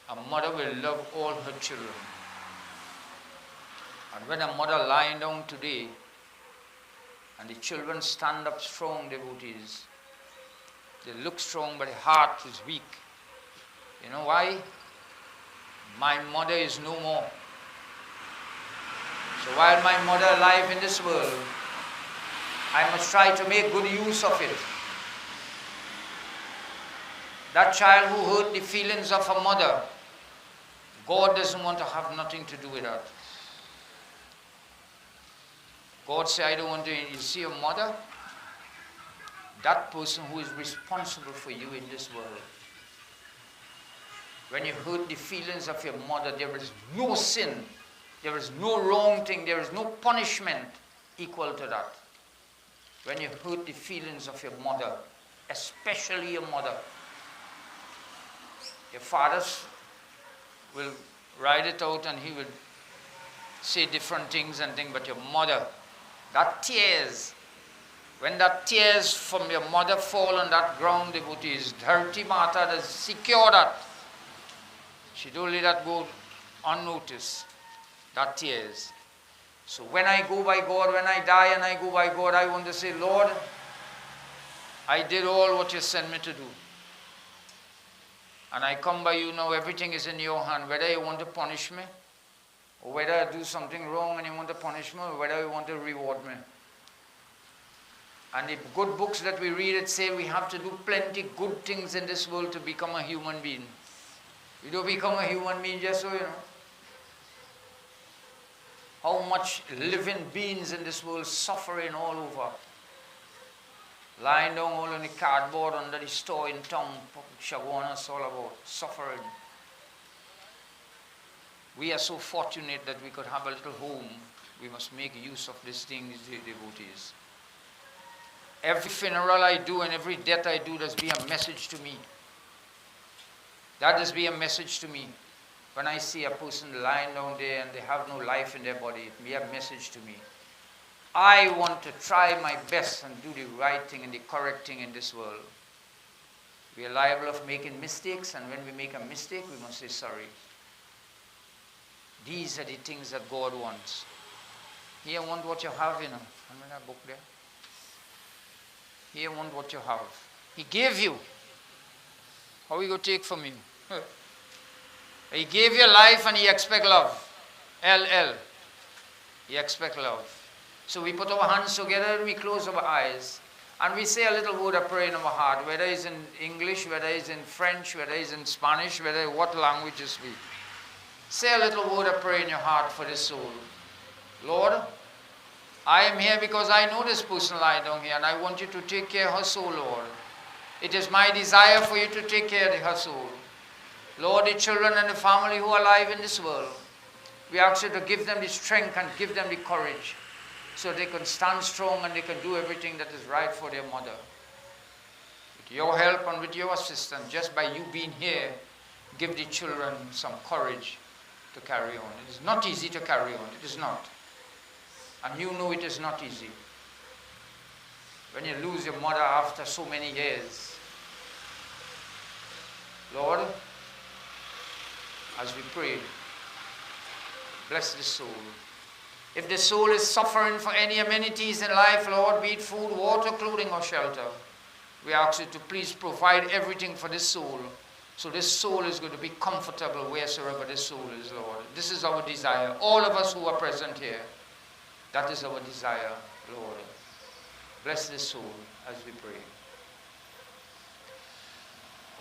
Speaker 3: a mother will love all her children. And when a mother lying down today, and the children stand up strong, devotees, they look strong, but the heart is weak. You know why? My mother is no more. So while my mother is alive in this world, I must try to make good use of it. That child who hurt the feelings of her mother, God doesn't want to have nothing to do with that. God said, I don't want to, you see your mother? That person who is responsible for you in this world. When you hurt the feelings of your mother, there is no sin, there is no wrong thing, there is no punishment equal to that. When you hurt the feelings of your mother, especially your mother, your fathers will ride it out and he will say different things and things, but your mother, that tears, when that tears from your mother fall on that ground, devotees, dirty matter, that secure that. She don't let that go unnoticed, that tears. So when I go by God, when I die and I go by God, I want to say, Lord, I did all what you sent me to do. And I come by you now, everything is in your hand, whether you want to punish me, or whether I do something wrong and you want to punish me, or whether you want to reward me. And the good books that we read, it say we have to do plenty good things in this world to become a human being. You don't become a human being just so you know. How much living beings in this world suffering all over. Lying down all on the cardboard under the store in town, Shagwanas all about, suffering. We are so fortunate that we could have a little home. We must make use of these things, devotees. Every funeral I do and every death I do, there's be a message to me. That does be a message to me. When I see a person lying down there and they have no life in their body, it be a message to me. I want to try my best and do the right thing and the correct thing in this world. We are liable of making mistakes, and when we make a mistake, we must say sorry. These are the things that God wants. Here, want what you have, you know. Remember that book there? Here, want what you have. He gave you. How are you going to take from you? He gave you life and he expects love. LL. He expects love. So we put our hands together and we close our eyes. And we say a little word of prayer in our heart, whether it's in English, whether it's in French, whether it's in Spanish, whether what language you speak. Say a little word of prayer in your heart for this soul. Lord, I am here because I know this person lying down here and I want you to take care of her soul, Lord. It is my desire for you to take care of her soul. Lord, the children and the family who are alive in this world, we ask you to give them the strength and give them the courage so they can stand strong and they can do everything that is right for their mother. With your help and with your assistance, just by you being here, give the children some courage to carry on. It is not easy to carry on. It is not. And you know it is not easy. When you lose your mother after so many years. Lord, as we pray, bless the soul. If the soul is suffering for any amenities in life, Lord, be it food, water, clothing, or shelter, we ask you to please provide everything for this soul. So this soul is going to be comfortable wheresoever this soul is, Lord. This is our desire. All of us who are present here, that is our desire, Lord. Bless this soul as we pray.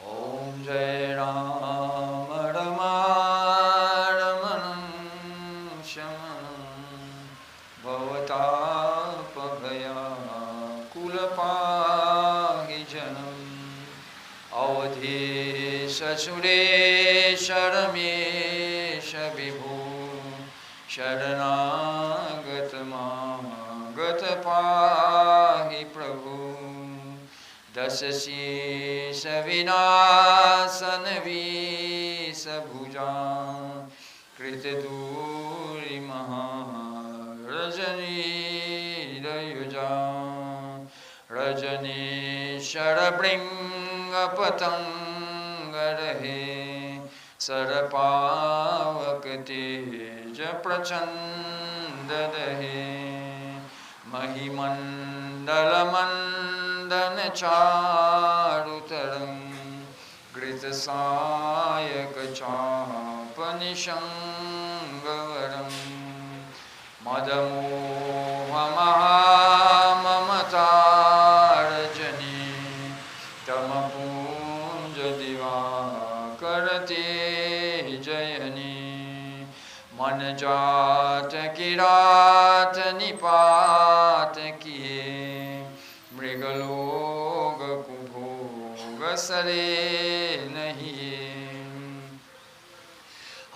Speaker 3: Om Jai Ram Rama Ramanam Shamanam Bhavatapabhaya Kulapahi Janam Avadhi Sasuresha Ramesha Vibhu Sharanagatamam Gatapahi Prabhu Dasasi Savinasanavi Sabhujan Kritaduri Maharajani Dayujan Rajani Sharabringa Patangarahe Sarapavakati Japrachandadahe Mahimandalamandan Charutaram Gritasayaka Chapanishangaram Madamoha Mahamamatarajani Tamapunja Divakarate Jayani Man जात किरात निपात किए मृगलोक कुभोग सरे नहीं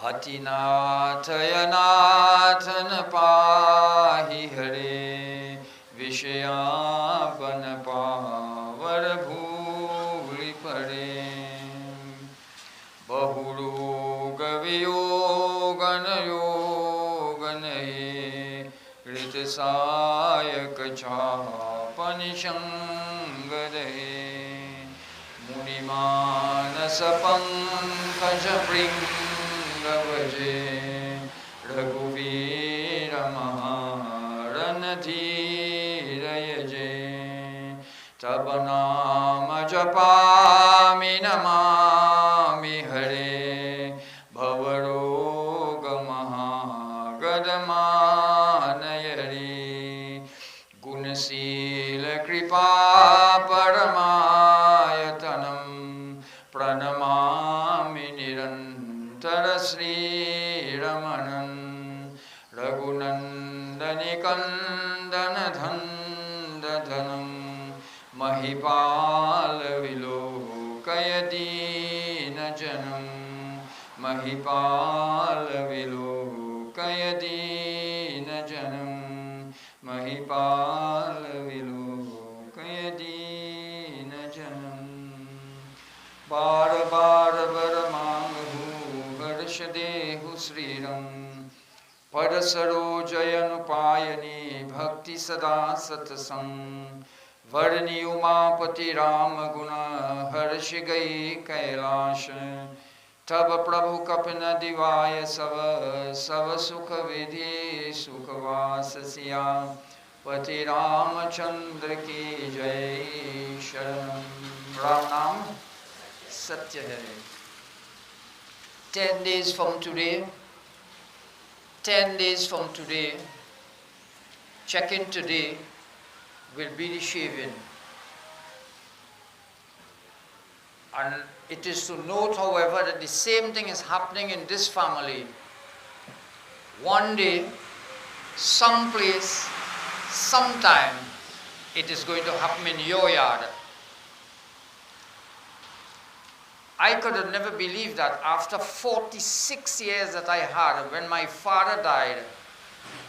Speaker 3: हतिनाथ यनाथन पाहि हरे विषयापन power भूलि पड़े बहुरोग वियोगन योगन ऋत सायक चापन संग रहे मुनिमानस पंकज भृंग भजे रघुवीर महारन धीर यजे तब नाम जपामि नमामि हरे भवरोग महागद मानयरे गुणशील कृपा परमायतनम प्रणमामि निरंतर श्रीरमणं रघुनंदनि कंदन धन्दधनं महिपाल विलोकय दीनजनं महिपाल विलोकय दीनजनं महिपाल विलोकय दीनजनं बार बार वर मांगहु हर्ष देहु श्रीरं पद सरोजयनुपायनी भक्ति सदा सतसंग वर्णि उमापति राम गुण हर्ष गई कैलाश तब प्रभु कपिन दिवाय सब सब सुख विधि सुखवास सिया पति रामचंद्र की जय शरण राम नाम सत्य है 10 days from today 10 days from today check-in today will be the shaving. And it is to note, however, that the same thing is happening in this family. One day, someplace, sometime, it is going to happen in your yard. I could have never believed that after 46 years that I had, when my father died,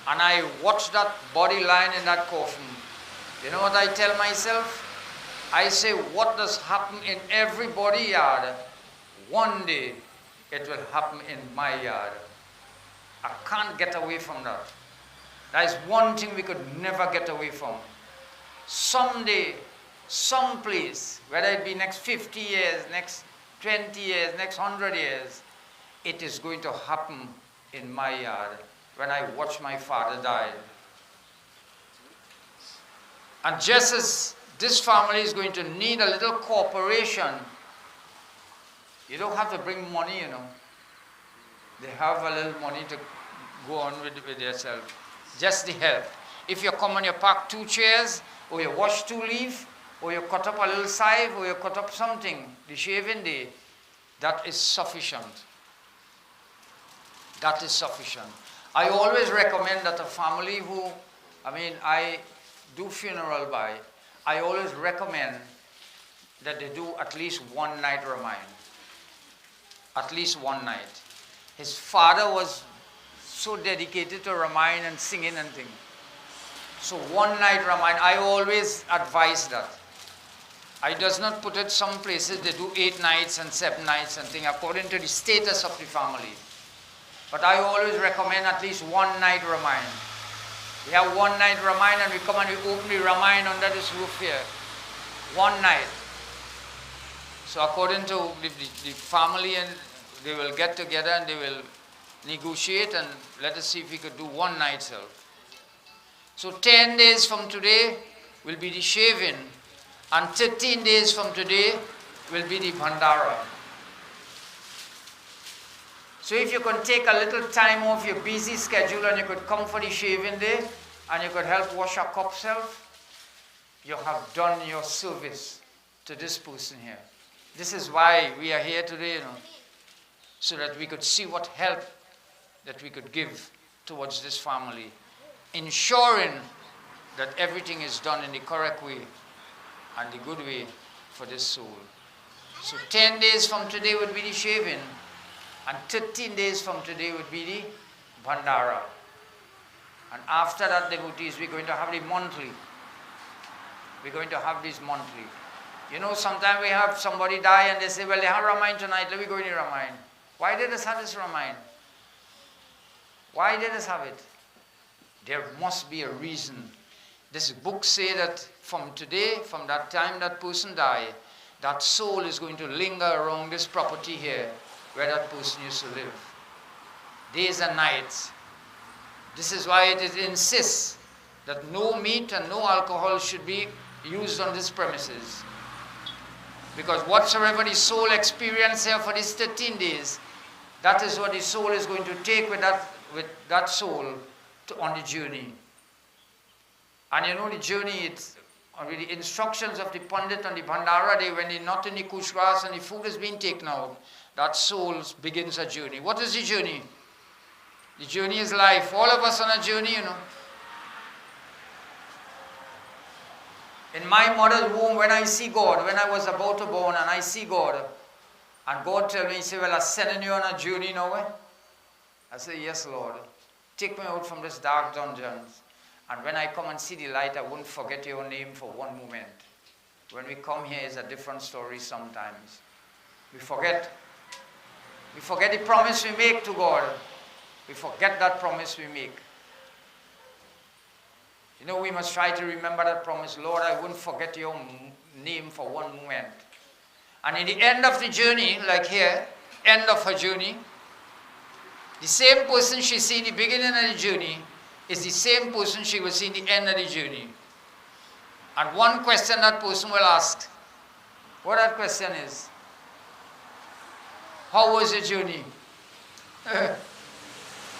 Speaker 3: and I watched that body lying in that coffin, you know what I tell myself? I say, what does happen in everybody's yard? One day, it will happen in my yard. I can't get away from that. That is one thing we could never get away from. Someday, someplace, whether it be next 50 years, next 20 years, next 100 years, it is going to happen in my yard when I watch my father die. And just as this family is going to need a little cooperation, you don't have to bring money, you know. They have a little money to go on with yourself. Just the help. If you come and you pack 2 chairs, or you wash 2 leaves, or you cut up a little scythe, or you cut up something, the shaving day, that is sufficient. That is sufficient. I always recommend that a family who, I do funeral by, I always recommend that they do at least 1 night Ramayana. At least 1 night. His father was so dedicated to Ramayana and singing and things. So 1 night Ramayana, I always advise that. I does not put it some places they do 8 nights and 7 nights and things according to the status of the family. But I always recommend at least 1 night Ramayana. We have 1 night Ramayana and we come and we open the Ramayana under this roof here. 1 night. So according to the family, and they will get together and they will negotiate and let us see if we could do 1 night self. So 10 days from today will be the shaving and 13 days from today will be the Bhandara. So if you can take a little time off your busy schedule and you could come for the shaving day and you could help wash a cup self, you have done your service to this person here. This is why we are here today, you know, so that we could see what help that we could give towards this family, ensuring that everything is done in the correct way and the good way for this soul. So 10 days from today would be the shaving, and 13 days from today would be the Bhandara. And after that, devotees, we're going to have the monthly. We're going to have this monthly. You know, sometimes we have somebody die and they say, well, they have Ramayana tonight, let me go in the Ramayana. Why did us have this Ramayana? Why did us have it? There must be a reason. This book says that from today, from that time that person died, that soul is going to linger around this property here where that person used to live. Days and nights. This is why it insists that no meat and no alcohol should be used on these premises. Because whatsoever the soul experiences here for these 13 days, that is what the soul is going to take with that soul on the journey. And you know the journey, it's with the instructions of the Pandit on the Bhandara day, when they're not in the kush grass and the food is being taken out, that soul begins a journey. What is the journey? The journey is life. All of us on a journey, you know. In my mother's womb, when I see God, when I was about to born and I see God, and God tell me, he said, well, I'm sending you on a journey now. I say, yes, Lord. Take me out from this dark dungeons. And when I come and see the light, I won't forget your name for one moment. When we come here, it's a different story sometimes. We forget the promise we make to God. We forget that promise we make. You know, we must try to remember that promise. Lord, I won't forget your name for one moment. And in the end of the journey, like here, end of her journey, the same person she see in the beginning of the journey is the same person she will see in the end of the journey. And one question that person will ask, what that question is, how was your journey? And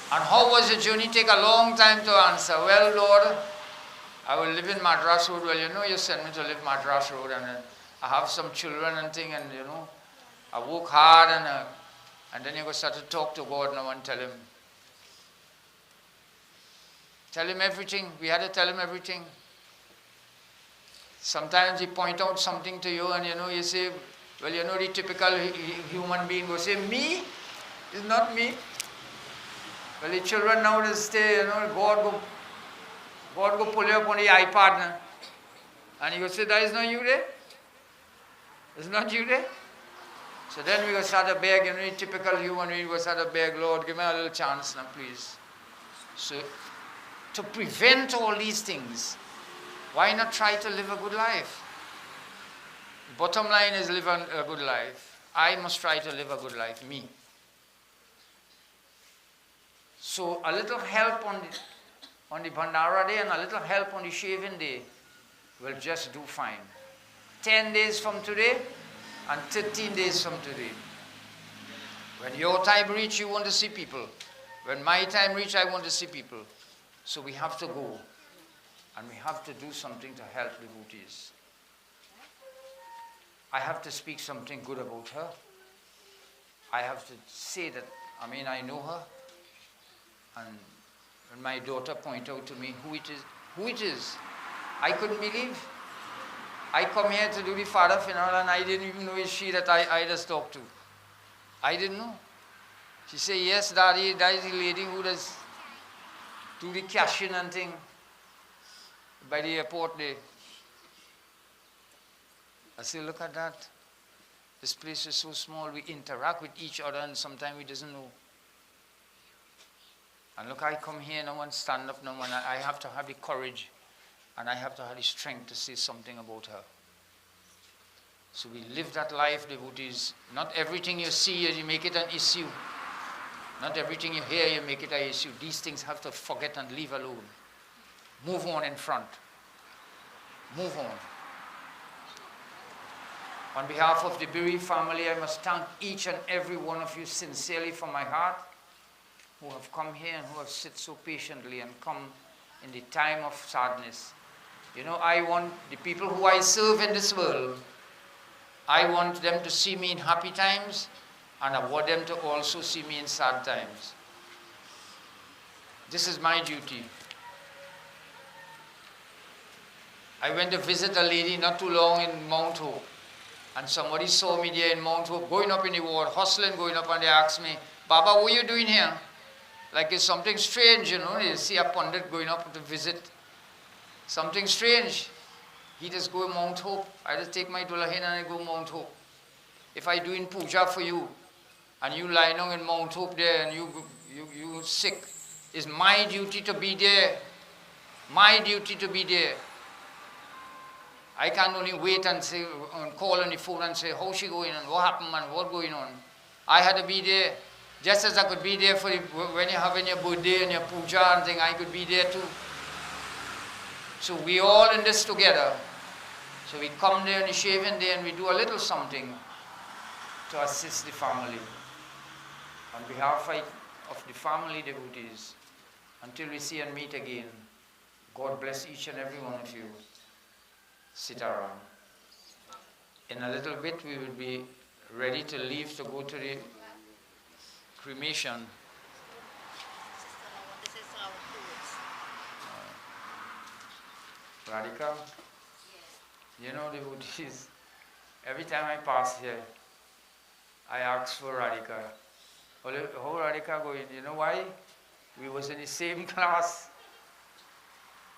Speaker 3: how was your journey? Take a long time to answer. Well, Lord, I will live in Madras Road. Well, you know, you sent me to live Madras Road, and I have some children and thing, and you know, I work hard, and then you go start to talk to God now and tell him everything. We had to tell him everything. Sometimes he point out something to you, and you know, you say, well, you know, the typical human being will say, me? It's not me. Well, the children now, they stay, you know, God go pull you up on the iPad now. And you go say, that is not you there? It's not you there? So then we go start to beg, you know, the typical human being will start to beg, Lord, give me a little chance now, please. So, to prevent all these things, why not try to live a good life? Bottom line is live a good life. I must try to live a good life, me. So a little help on the Bhandara day and a little help on the shaving day will just do fine. 10 days from today and 13 days from today. When your time reach, you want to see people. When my time reach, I want to see people. So we have to go and we have to do something to help devotees. I have to speak something good about her. I have to say that, I know her. And when my daughter pointed out to me who it is, I couldn't believe. I come here to do the father funeral and I didn't even know it's she that I just talked to. I didn't know. She said, yes, Daddy, that is the lady who does do the cashing and thing by the airport there. I said, look at that. This place is so small, we interact with each other and sometimes we doesn't know. And look, I come here now and stand up now and I have to have the courage and I have to have the strength to say something about her. So we live that life, devotees. Not everything you see, you make it an issue. Not everything you hear, you make it an issue. These things have to forget and leave alone. Move on in front. Move on. On behalf of the bereaved family, I must thank each and every one of you sincerely from my heart who have come here and who have sit so patiently and come in the time of sadness. You know, I want the people who I serve in this world, I want them to see me in happy times and I want them to also see me in sad times. This is my duty. I went to visit a lady not too long in Mount Hope, and somebody saw me there in Mount Hope, going up in the ward, hustling, going up, and they asked me, Baba, what are you doing here? Like it's something strange, you know, they see a pundit going up to visit. Something strange. He just go Mount Hope. I just take my Dulahin and I go Mount Hope. If I doing puja for you, and you lie down in Mount Hope there, and you sick, it's my duty to be there. My duty to be there. I can't only wait and say, and call on the phone and say, how's she going and what happened and what's going on. I had to be there. Just as I could be there for when you're having your birthday and your puja and thing, I could be there too. So we all in this together. So we come there on the shaving day and we do a little something to assist the family. On behalf of the family devotees, until we see and meet again, God bless each and every one of you. Sitaram. In a little bit we will be ready to leave to go to the cremation. Radhika, you know devotees, every time I pass here, I ask for Radhika. How Radhika going? You know why? We was in the same class.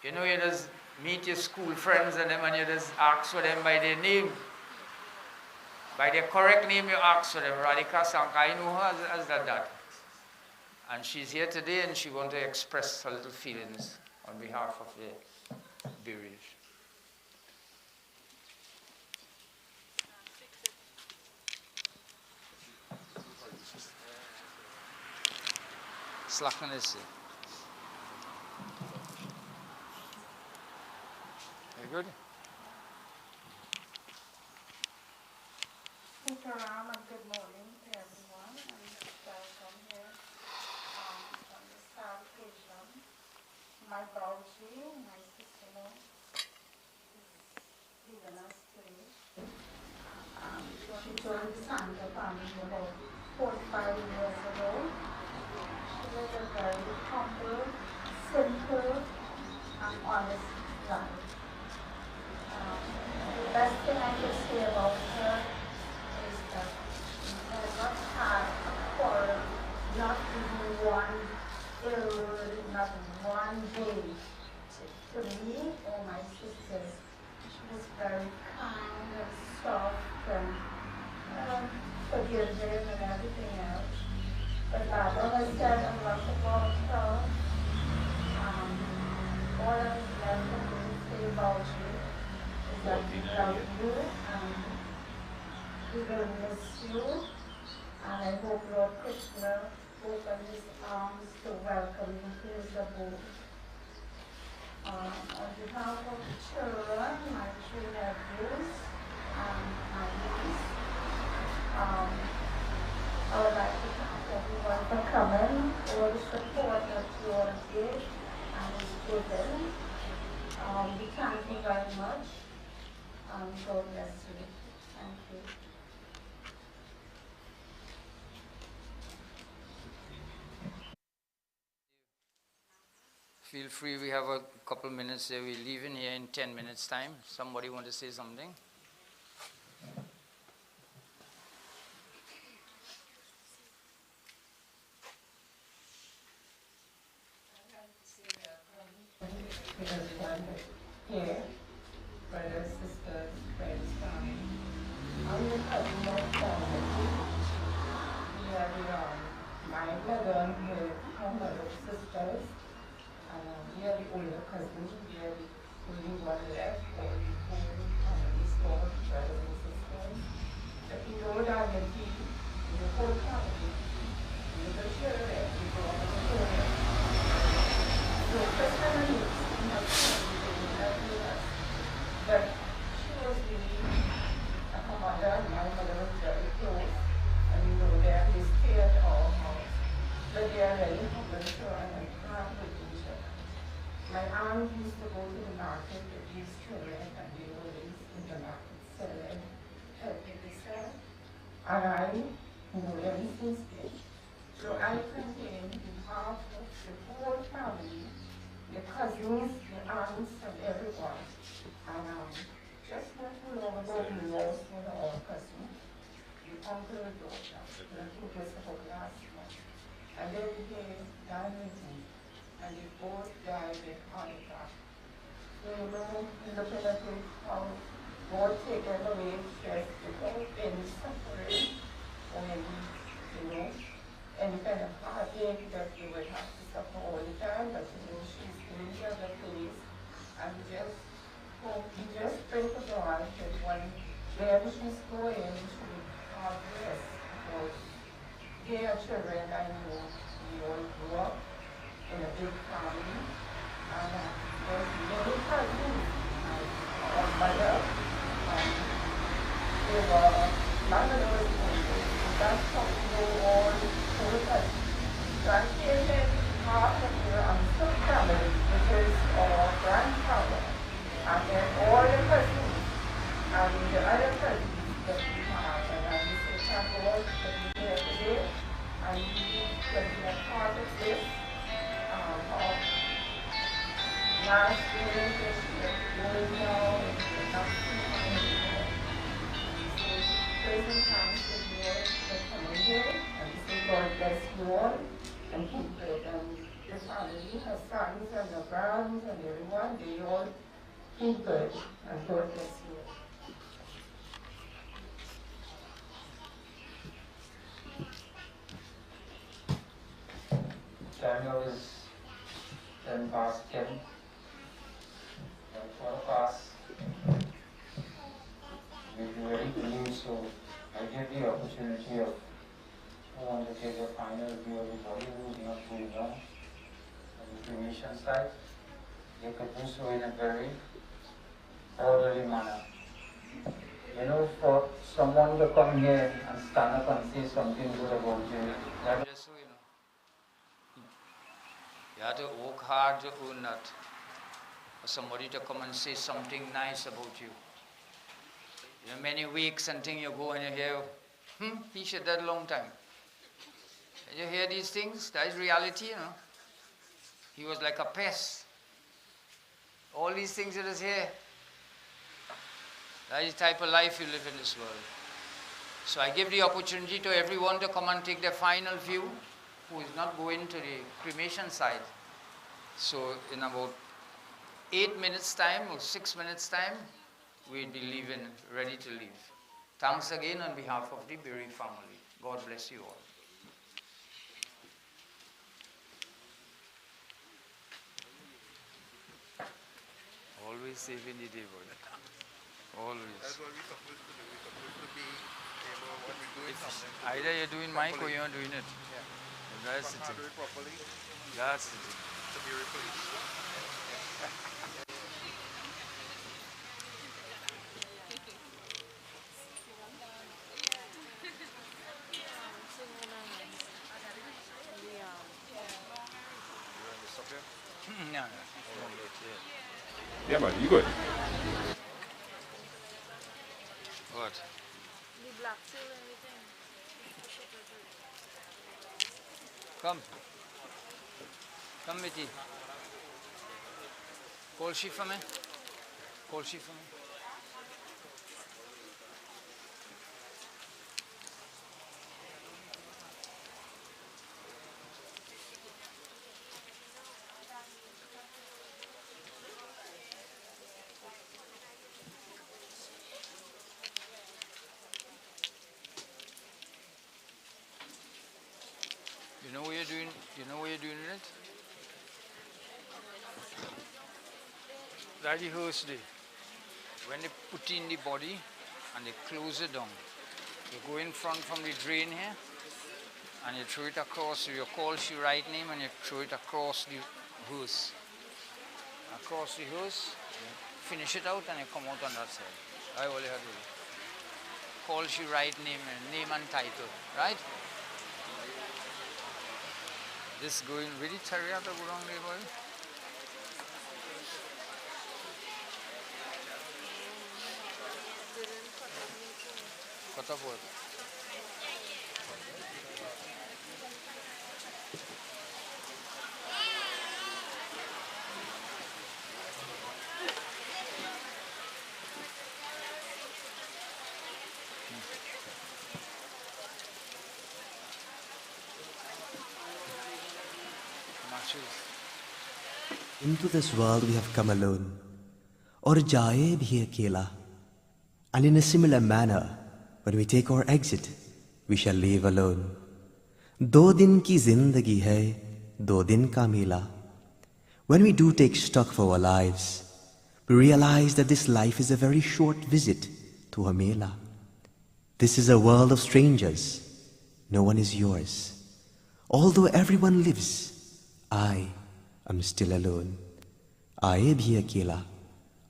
Speaker 3: You know, you just meet your school friends and them and you just ask for them by their name. By their correct name you ask for them. Radhika Sankar, I know her as that. And she's here today and she wants to express her little feelings on behalf of the bereaved. Slackaness. Very good.
Speaker 4: Sitaram and good morning to everyone and welcome here on this sad occasion. My Bauji, my sister, is leaving us today. She joined the Sankar family about 45 years ago. She was a very humble, simple, and honest life. The best thing I could say about her is that she never had a quarrel, not even one ill word, not one day. To me or my sisters, she was very kind and soft and forgiving and everything else. But Baba has said a lot about her. All that is left for me to say about you is that we love you and we will miss you. And I hope Lord Krishna open his arms to welcome you to his abode. On behalf of the children, my three nephews, and my niece, I would like to thank everyone for coming, all the support that you all give and is given. We thank you very much. God bless you. Thank you.
Speaker 3: Feel free, we have a couple minutes there. We're leaving here in 10 minutes time. Somebody want to say something?
Speaker 4: Everyone here, brothers, sisters, friends, family. I'm the cousin of family. We are my brother and here, my mother's sisters. We are the older cousins. We are the only one left. All the whole family store, brothers and sisters. But we know that the whole family, the children, we go on the children. So personally, we have with us. But she was really a commander, and my mother was very close. And we know that they stay at our house. But they are very humble to and hard with each other. My aunt used to go to the market with these children, and they were always in the market selling, helping to sell. And I know them since then. So I contain behalf of the whole family, the cousins, the aunts, and everyone. And just not too long ago, we lost one of our cousins, the uncle and daughter, and I think it was about last month. And then they died with me, and they both died with heart attack. So you know, looking at it, how God taken away stress without any suffering or any, you know, any kind of heartache that you would have to suffer all the time, but you know, she's in the other place, and we just hope, we just pray to God that wherever she's going, she will have rest, because they are children, I know, we all grew up in a big family, and there's many cousins, our mother, and they were none of those people. That's how we know all the cousins. So I came here half of the Amsterdam family, which is our grandfather, and then all the cousins, and the other cousins that we have, and I just say thank God that we're here today, and we can be a part of this, of last relationship going now and not anymore. So praise and thanks to you all for coming here, and we say God bless you all, and keep it, and the family, her sons and her grands and everyone, they all keep good, and God bless you all.
Speaker 5: Time now is 10 past 10. For the past, we'll be very clean, so I give the opportunity of who want to take a final view of the body, who's not going on the cremation site. They could do so in a very orderly manner. You know, for someone to come here and stand up and say something good about you, that
Speaker 3: Just so you know. You have to work hard to earn that. For somebody to come and say something nice about you. You know, many weeks and things you go and you hear, he said that a long time. And you hear these things, that is reality, you know. He was like a pest. All these things you just hear. That is the type of life you live in this world. So I give the opportunity to everyone to come and take their final view, who is not going to the cremation site. So in about 8 minutes time or 6 minutes time, we'll be leaving, ready to leave. Thanks again on behalf of the bereaved family. God bless you all. Always saving the day, boy. Always.
Speaker 6: That's what we're supposed to do. We're supposed to be able, when we're doing something,
Speaker 3: Either you're doing Mike or you're not doing it.
Speaker 6: yeah.
Speaker 3: That's the
Speaker 6: Somehow
Speaker 3: thing.
Speaker 6: do it properly
Speaker 3: That's the thing.
Speaker 6: to be replaced.
Speaker 3: No.
Speaker 6: Yeah, man, you good.
Speaker 3: What?
Speaker 7: The black seal and everything.
Speaker 3: Come. Come, Mitty. Call she for me. Call she for me. You know what you're doing? You know what you're doing with it? That rehearse day. When they put in the body and they close it down, you go in front from the drain here and you throw it across, you call your right name and you throw it across the hearse. Across the hearse, you finish it out and you come out on that side. I all you have to do. Call your right name and title, right? This going very chariot to go down there, boy. Cut up what?
Speaker 1: Into this world we have come alone, और जाए भी अकेला. And in a similar manner, when we take our exit, we shall leave alone. 2 दिन की जिंदगी है, 2 दिन का मेला. When we do take stock of our lives, we realize that this life is a very short visit to a mela. This is a world of strangers. No one is yours. Although everyone lives, I am still alone. आए भी अकेला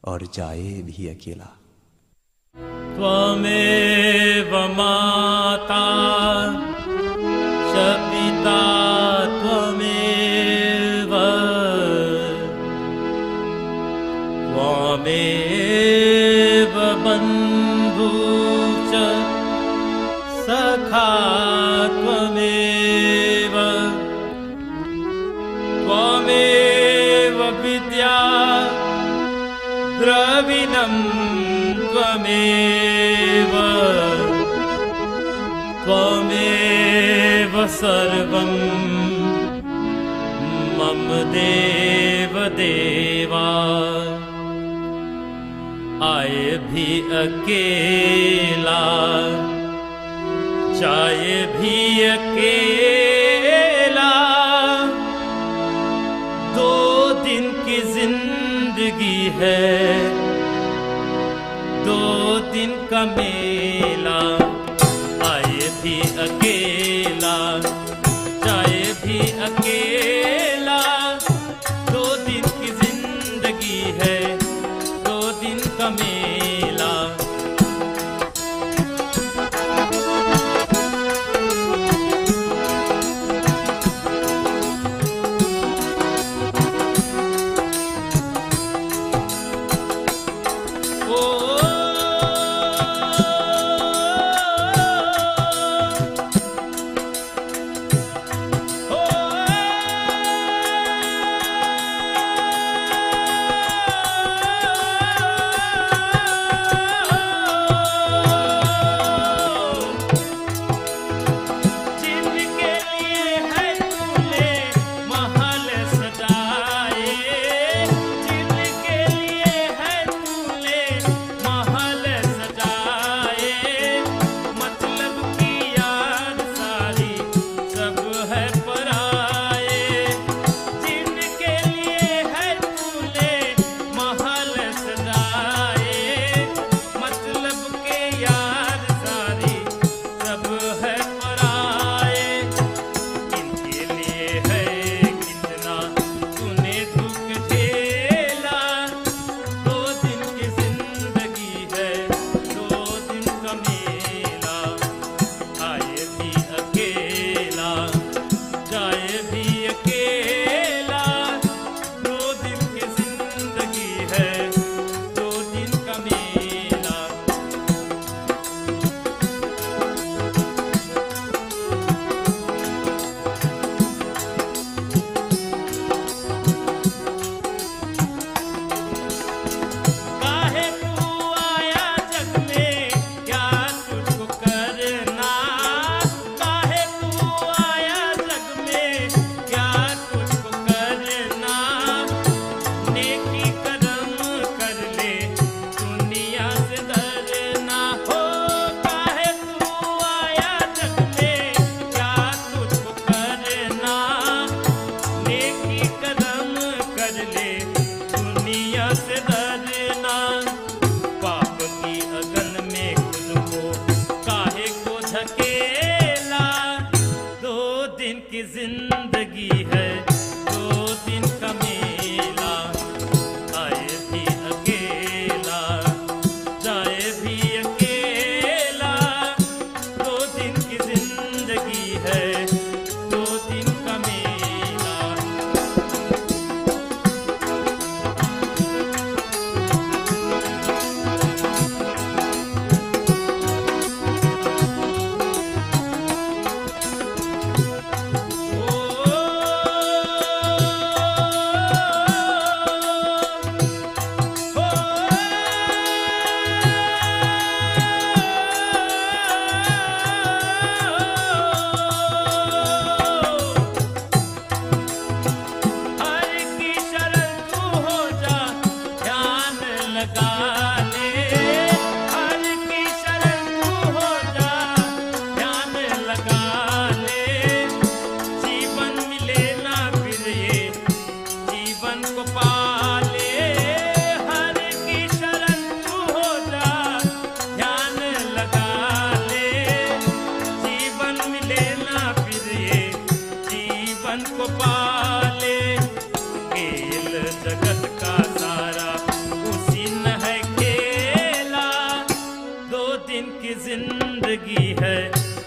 Speaker 1: और जाए भी अकेला.
Speaker 2: त्वमेव माता च पिता त्वमेव त्वमेव बन्धु च सखा त्वमेव त्वमेव विद्या द्रविणं त्वमेव त्वमेव सर्वं मम देव देवा. आए भी अकेला जाए भी अकेला. 2 दिन की जिंदगी है, 2 दिन का मेला. आए भी अकेला जाए भी अकेला. 2 दिन की जिंदगी है, 2 दिन का मेला.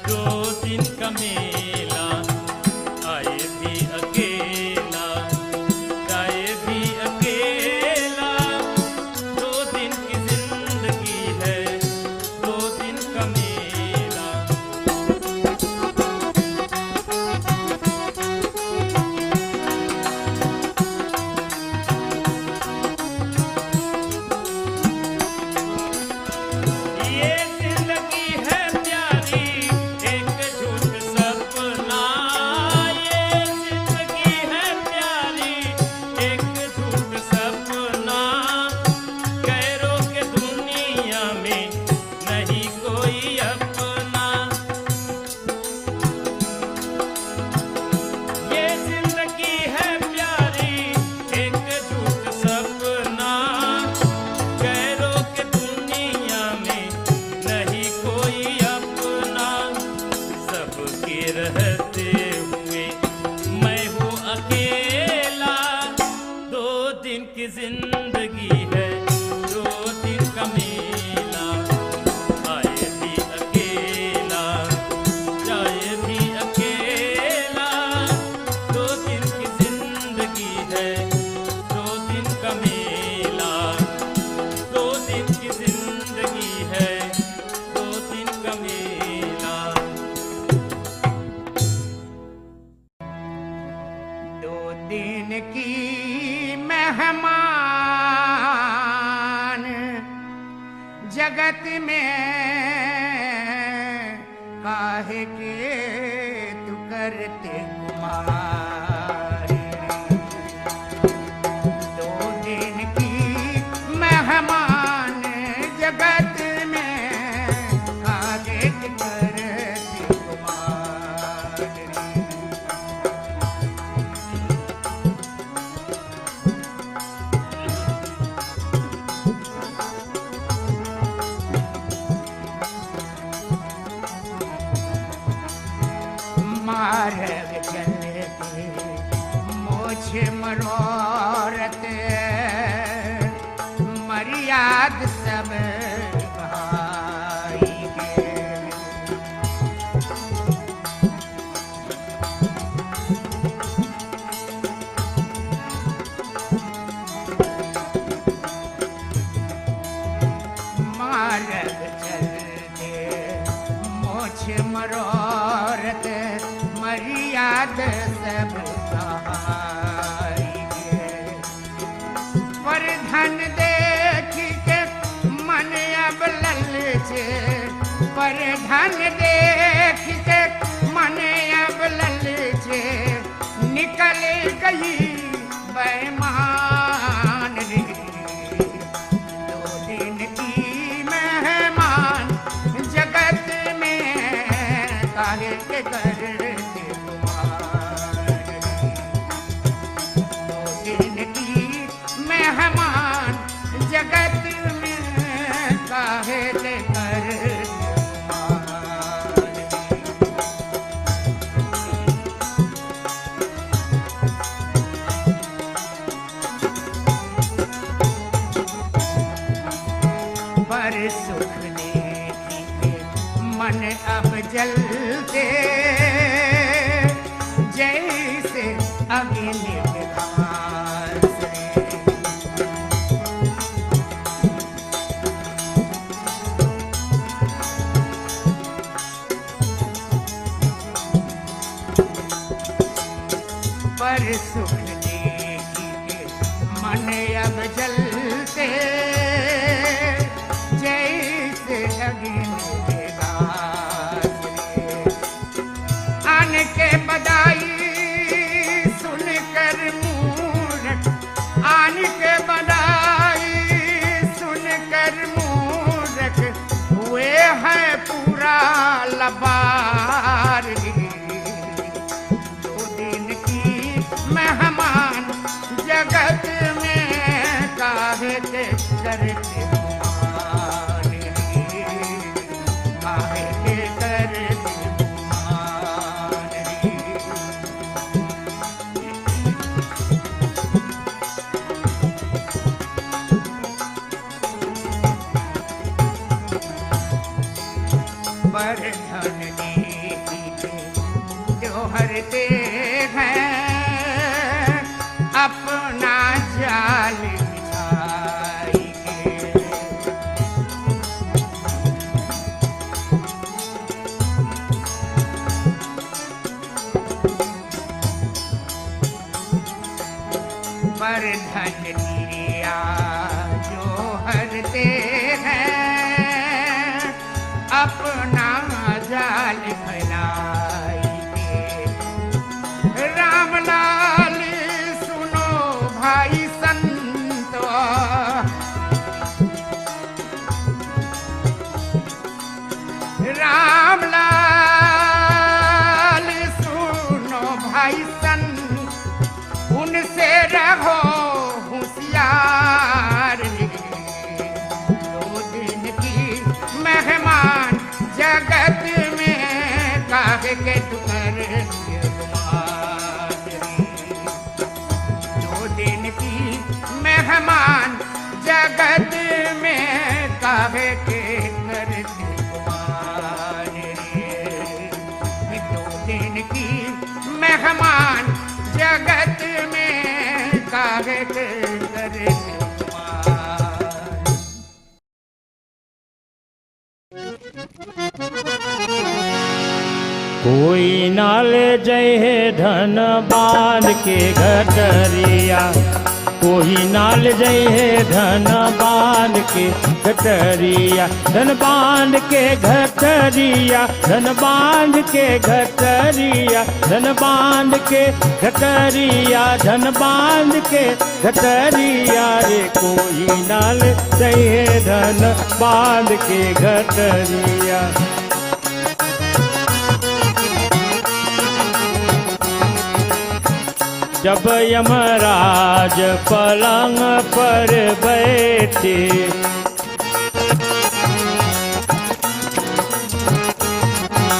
Speaker 2: दो दिन का मेला, आए भी अकेला, जाए भी अकेला, दो दिन की जिंदगी है, दो दिन का मेला। ये जिंदगी है प्यारी, एक झूठ सपना, ये जिंदगी है प्यारी, एक झूठ सपना, गैरों के दुनिया में नहीं कोई अपना। ये जिंदगी है प्यारी, एक झूठ सपना, गैरों के दुनिया में नहीं कोई अपना। सबके रहते हुए मैं हूँ अकेला, दो दिन की जिंदगी है, दो दिन का मेला, आए भी अकेला, जाए भी अकेला, दो दिन की जिंदगी है, दो दिन का मेला, दो दिन की जिंदगी है, दो दिन का मेला।
Speaker 8: दो दिन की मेहमान जगत में काहे के तू करते गुमान। दो दिन की मेहमान जगत में काहे के करते गुमान। मार्ग चलते मोछ मरोरत, मर्याद सब भाई के। मार्ग चलते मोछ मरोरत, मर्याद सब भाई के। पर धन देख के मन अब ललचे, पर धन देख के मन अब ललचे, निकल गई बेईमान रे। दो दिन की मेहमान जगत में काहे के करते गुमान। दो दिन की मेहमान जगत में काहे के करते गुमान। पर सुख देखी के मन अब जलते, जैसे अग्नि घास रे। पर सुख देखी के मन अब जलते, जैसे अग्नि घास रे। आन के बदाई सुनकर मूरख, आन के बदाई सुनकर मूरख, हुए हैं पूरा लबार रे। दो दिन की मेहमान जगत में काहे के करते गुमान रे। काहे के करते गुमान रे। पर धन जो हरते हैं अपना जाल बिछाई के। पर धन क्रिया जो हरते हैं अपना जाल फैलाई के। राम लाल सुनो भाई संत, राम लाल सुनो भाई संत, उनसे रहो होशियार। दो दिन की मेहमान जगत में काहे के तुकर दो दिन की मेहमान जगत में काहे के कर दो दिन की मेहमान जगत में काहे के करे
Speaker 2: कोई नाल जय है धन बांध के गठरिया, कोई नाल जय है धन बांध के गठरिया, धन बांध के गठरिया, धन बांध के गठरिया, धन बांध के गठरिया, धन बांध के गठरिया रे। कोई नाल जय है धन बांध के गठरिया। जब यमराज पलंग पर बैठे,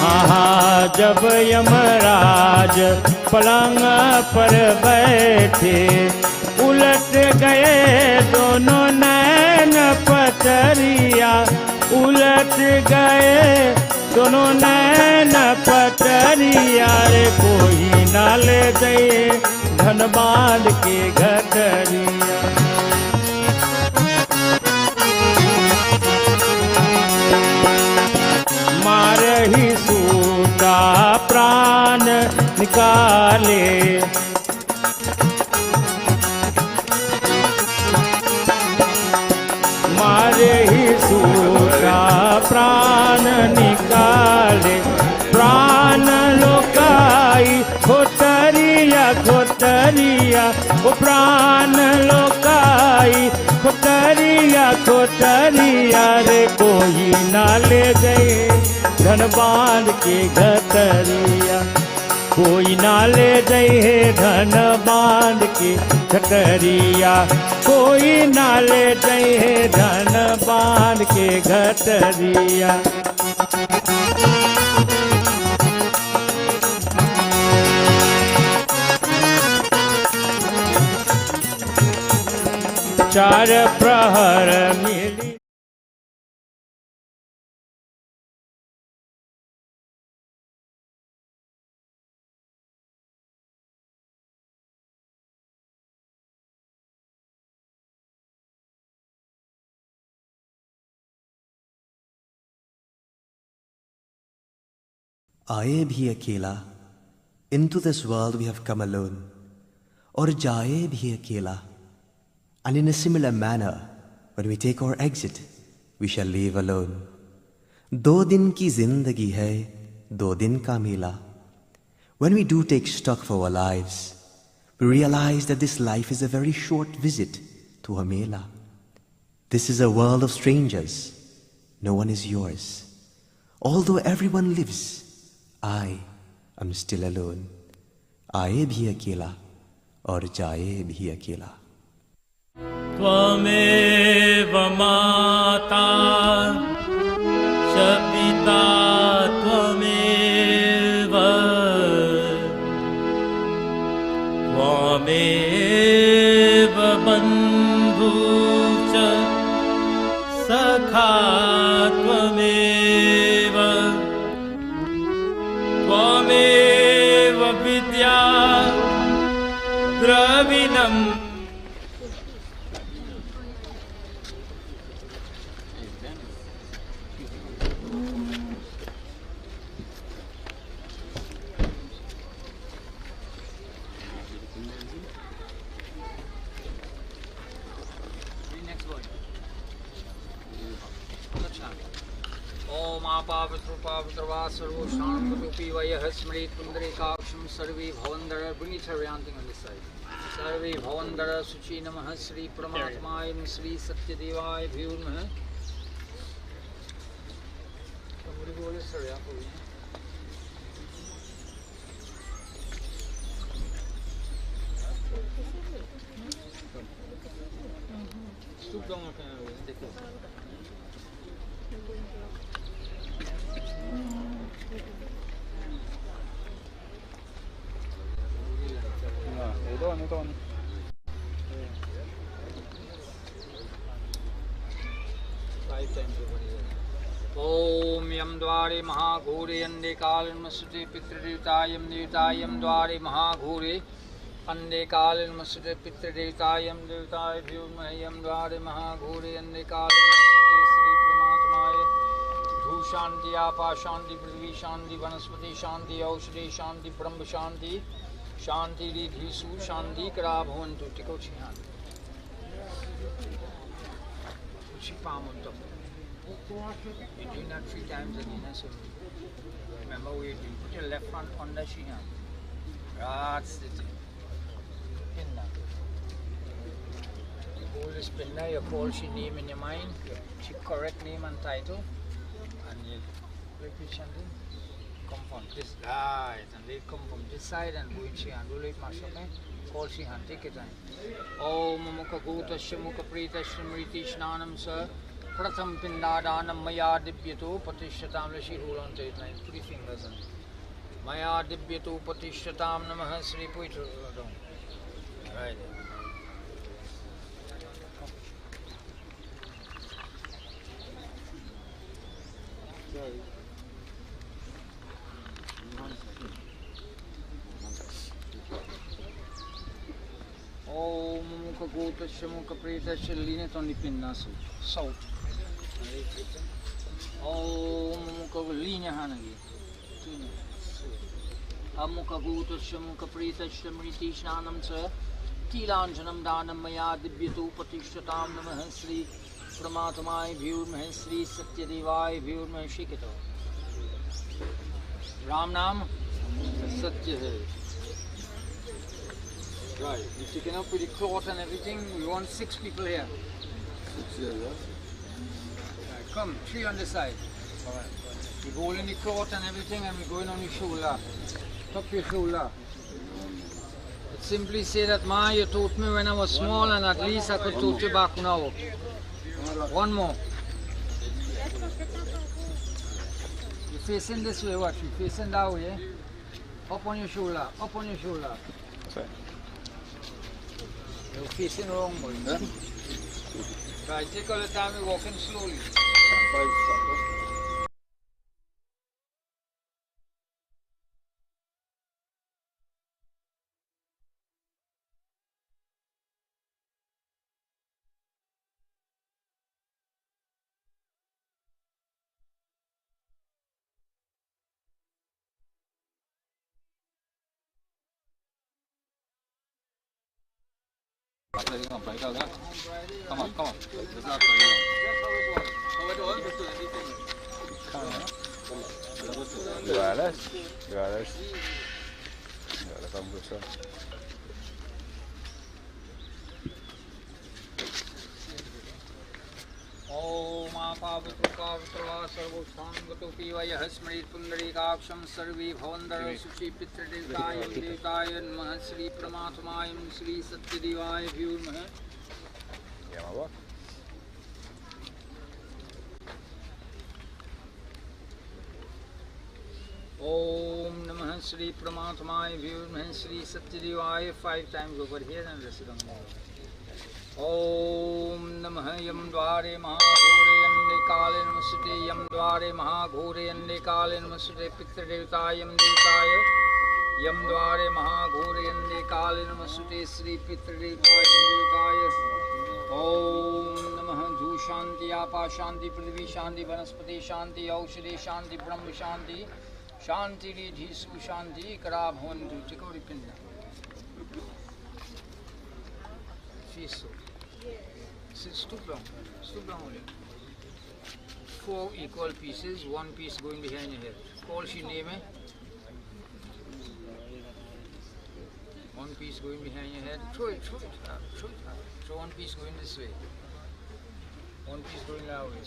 Speaker 2: हाँ जब यमराज पलंग पर बैठे, उलट गए दोनों नैन पटरिया, उलट गए दोनों नैन पटरिया रे। कोई नाल दे धन बांध के गठरिया। मारही सूता प्राण निकाले, मारही सूता प्राण निकाले, प्राण लोकाई खोटरिया खोटरिया, ओ प्राण लोकाई खोटरिया खोटरिया रे। कोई नाले गए धन बांध के गठरिया, कोई नाले गए धन बांध के गठरिया, कोई नाले गए धन बांध के गठरिया। चार प्रहर मिली
Speaker 1: आए भी अकेला, into this world we have come alone, और जाए भी अकेला, and in a similar manner when we take our exit we shall leave alone. 2 दिन की जिंदगी है, 2 दिन का मेला. When we do take stock of our lives, we realize that this life is a very short visit to a mela. This is a world of strangers. No one is yours. Although everyone lives, I am still alone. आए भी अकेला और जाए भी अकेला.
Speaker 2: त्वमेव माता च पिता त्वमेव, त्वमेव बन्धु च सखा त्वमेव, विद्या द्रविणम्
Speaker 3: पावित्रवा सर्वो शांतरूपी वयः स्मृत पुंडरीकाक्षं सर्वे भवन्दर bring it around on this side सर्वे भवन्दर शुचि नमः श्री परमात्माय श्री सत्यदेवाय भ्यो नमः somebody बोले सर यहाँ पर stoop down देखो ओम यम द्वारे महाघोरे अंधे कालन्मसुते पितृदेवतायं देवतायं द्वारे महाघोरे अंधे कालन्मसुते पितृदेवतायं देवताय भ्यो यम द्वारे महाघोरे अंधे कालन्मसुते श्री परमात्माय धू शांति आपा शांति पृथ्वी शांति वनस्पति शांति औषधि शांति ब्रह्म शांति शांति रिधिषु शांति करा भवन्तु टिकोछि शांति Chipamunto. You're doing that 3 times again, so remember what you're doing. Put your left hand on the shihan. That's the thing. Pinna. You hold this pinna, you call she name in your mind, she correct name and title, and you repeat chanting. Come from this side, and they come from this side and go in shihan. Do like mashup, call shihan, take your time. Om Mukha Gotasya Mukha Pretasya Mriti Snanam Sa Pratham Pindadanam Maya Dibyato Patishyatam. Let's hold on to it, 3 fingers. Maya Dibyato Patishyatam Namaha Sri Puitra. Right. Sorry. Om Mukha Gotasya Mukha Pretasya. Lean it on the pinna, south. Om Mukha, lean your hand again. Mukha Gotasya Mukha Pretasya Mriti Snanam Sa Tilanjanam Danam Maya Dibyato Patishyatam Namaha Sri Paramatmai Bhyo Namaha Sri Satyadevai Bhyo Namaha. Shake it off. Ram Nam Satya Hai. Right, you're taking up with the cloth and everything. We want 6 people here.
Speaker 6: 6 here, yeah?
Speaker 3: Right, come, 3 on this side. Alright. We're holding the cloth and everything and we're going on your shoulder. Top your shoulder. It simply say that, Ma, you taught me when I was small and at least I could teach you back now. One more. You're facing this way, watch. You're facing that way. Up on your shoulder, up on your shoulder.
Speaker 6: Sorry.
Speaker 3: You're facing wrong, boy. Yeah? Right, take all the time, we're walking slowly.
Speaker 6: 5 seconds. Come on, come on. Gracias. Gracias.
Speaker 3: Om Apavitra Sarvo Sangatopi Vayah Smrit Pundarikaaksham Sarve Bhavandara Suchi Pitradevtayam Devtayan Mahasri Paramatmayam Sri Satyadevaya Bhyo Namaha. Om Namah Sri Paramatmaya Bhyo Namaha Sri Satyadevaya. 5 times over here and rest it on the Om Namah Yam Dware Mahagore Ande Kale Namasute Yam Dware Mahagore Ande Kale Namasute Pitradevtayam Devtaya यम द्वारे महाघोरे अंधे काले नमस्ते श्री पितृदेवताय। ओम नमः धू शांति आपा शांति पृथ्वी शांति वनस्पति शांति औषधि शांति ब्रह्म शांति शांति रिधि सुशांति करा भवन्तु चिकोरी पिंड। Stoop down only. 4 equal pieces, 1 piece going behind your head. Call she name it. 1 piece going behind your head. Throw it out. So 1 piece going this way. 1 piece going that way.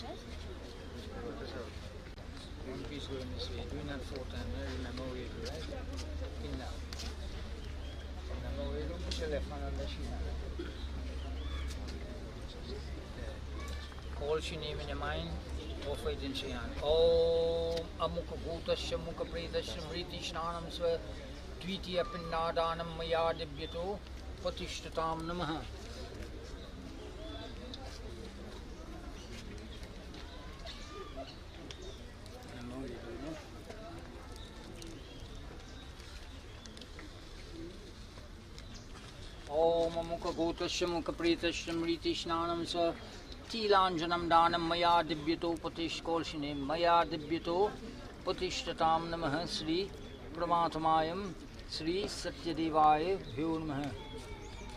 Speaker 3: 1 piece going this way. Doing that 4 times. Remember where you do, right? Pin down. Remember where you do. Put your left hand on the sheet. Call she name in your mind. Offer it in Shayan. Om Amukha Bhutasya Mukha Pretasya Mriti Shnanam Sva Dvitiya Pinnadanam Maya Dibyato Patishtatam Namaha. Om Amukha Bhutasya Mukha Pretasya Mriti Shnanam Sva Tilanjanam Danam Maya Dibyato Patish Kolshine Maya Dibyato Patishtatam Namaha Sri Pramatmayam Sri Satyadevaya Bhyo Namaha.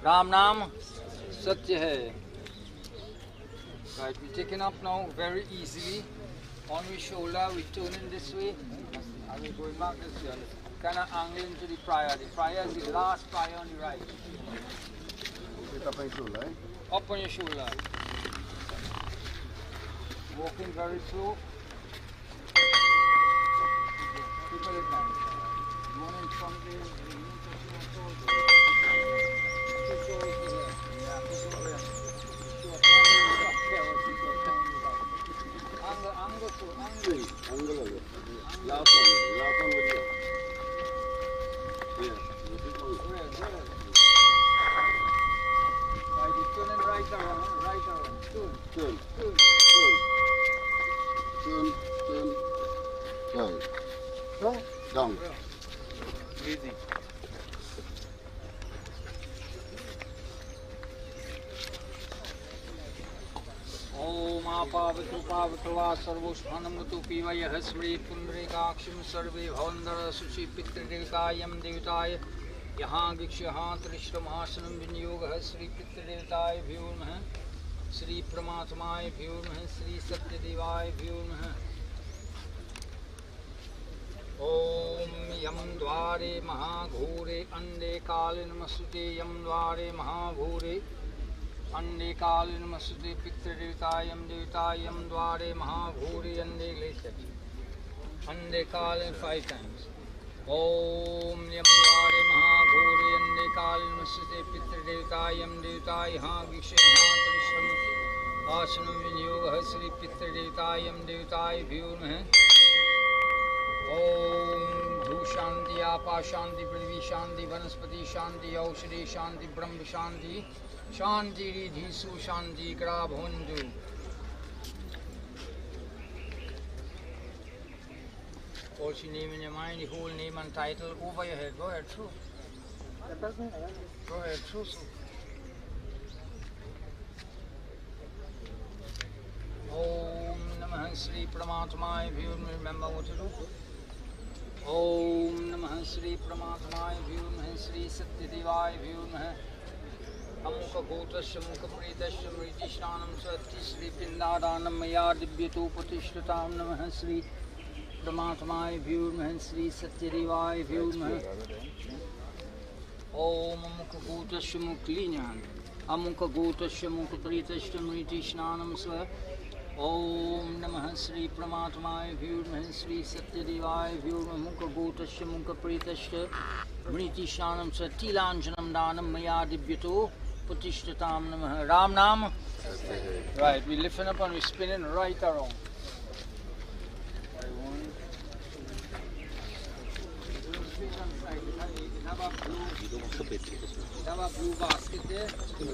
Speaker 3: Ram Nam Satya Hai. Right, we're taking up now very easily. On your shoulder, we turn in this way. And we're going back this way. Kind of angle into the prior. The prior is the last prior on the right.
Speaker 6: Up on your shoulder, eh?
Speaker 3: Up on your shoulder. Walking very slow. Keep it at time. One in front there.
Speaker 6: Angle. Last one with you. Yeah.
Speaker 3: Right, you turn and right around. Turn.
Speaker 6: Right. Down.
Speaker 3: Easy. Om Apavatu Pavatava Sarvoshanamatu Pivaya Hasmri Pundrikakshim Sarve Bhavandara Sushi Pitridikayam Devitaya Yahan Vikshahan Trishramhasanam Vinyoga Sri Pitridikaya Vyurmaha Sri Pramatmaya Vyurmaha Sri Satyadevaya Vyurmaha. Om Yam Dware Mahaghure Ande Kale Namasute Yam Dware Mahaghure Ande Kale Namasute Pitridevitayam Devitayam Dware Mahaghure Ande Glesat Ande Kale 5 times. Om Yam Dware Mahaghure Ande Kale Namasute Pitridevitayam Devitayam Vishahan Trishram Asanam Vinyoga Sri Pitridevitayam Devitaya Vyurmaha. Om Dhu Shanti Apa Shanti Prithvi Shanti Vanaspati Shanti Aushadhi Shanti Brahma Shanti Shanti Riddhi Su Shanti Kara Bhavantu. Also name in your mind, the whole name and title over your head. Go ahead through. Go ahead through. Om Namah Sri Pramatmaya. If you remember what to do. Om Namah Sri Pramatmaya Vyurmaha Sri Satyadevaya Vyurmaha Amukha Gotasya Mukha Pretasya Mriti Shnanam Swati Sri Pindadanam Maya Dibyato Patishtatam Namah Sri Pramatmaya Vyurmaha Sri Satyadevaya Vyurmaha. Om Amukha Gotasya Mukha Linyan Amukha Gotasya Mukha Pretasya Mriti Shnanam Swati Om Namah Sri Pramatmaya Vyurmaha Sri Satyadevaya Vyurmaha Mukha Gotasya Mukha Pretasya Mriti Shanam Satilanjanam Danam Maya Dibyato Patishtatam Namaha. Ram Nam. Right, we lifting up and we spinning right around. Have a blue basket there. The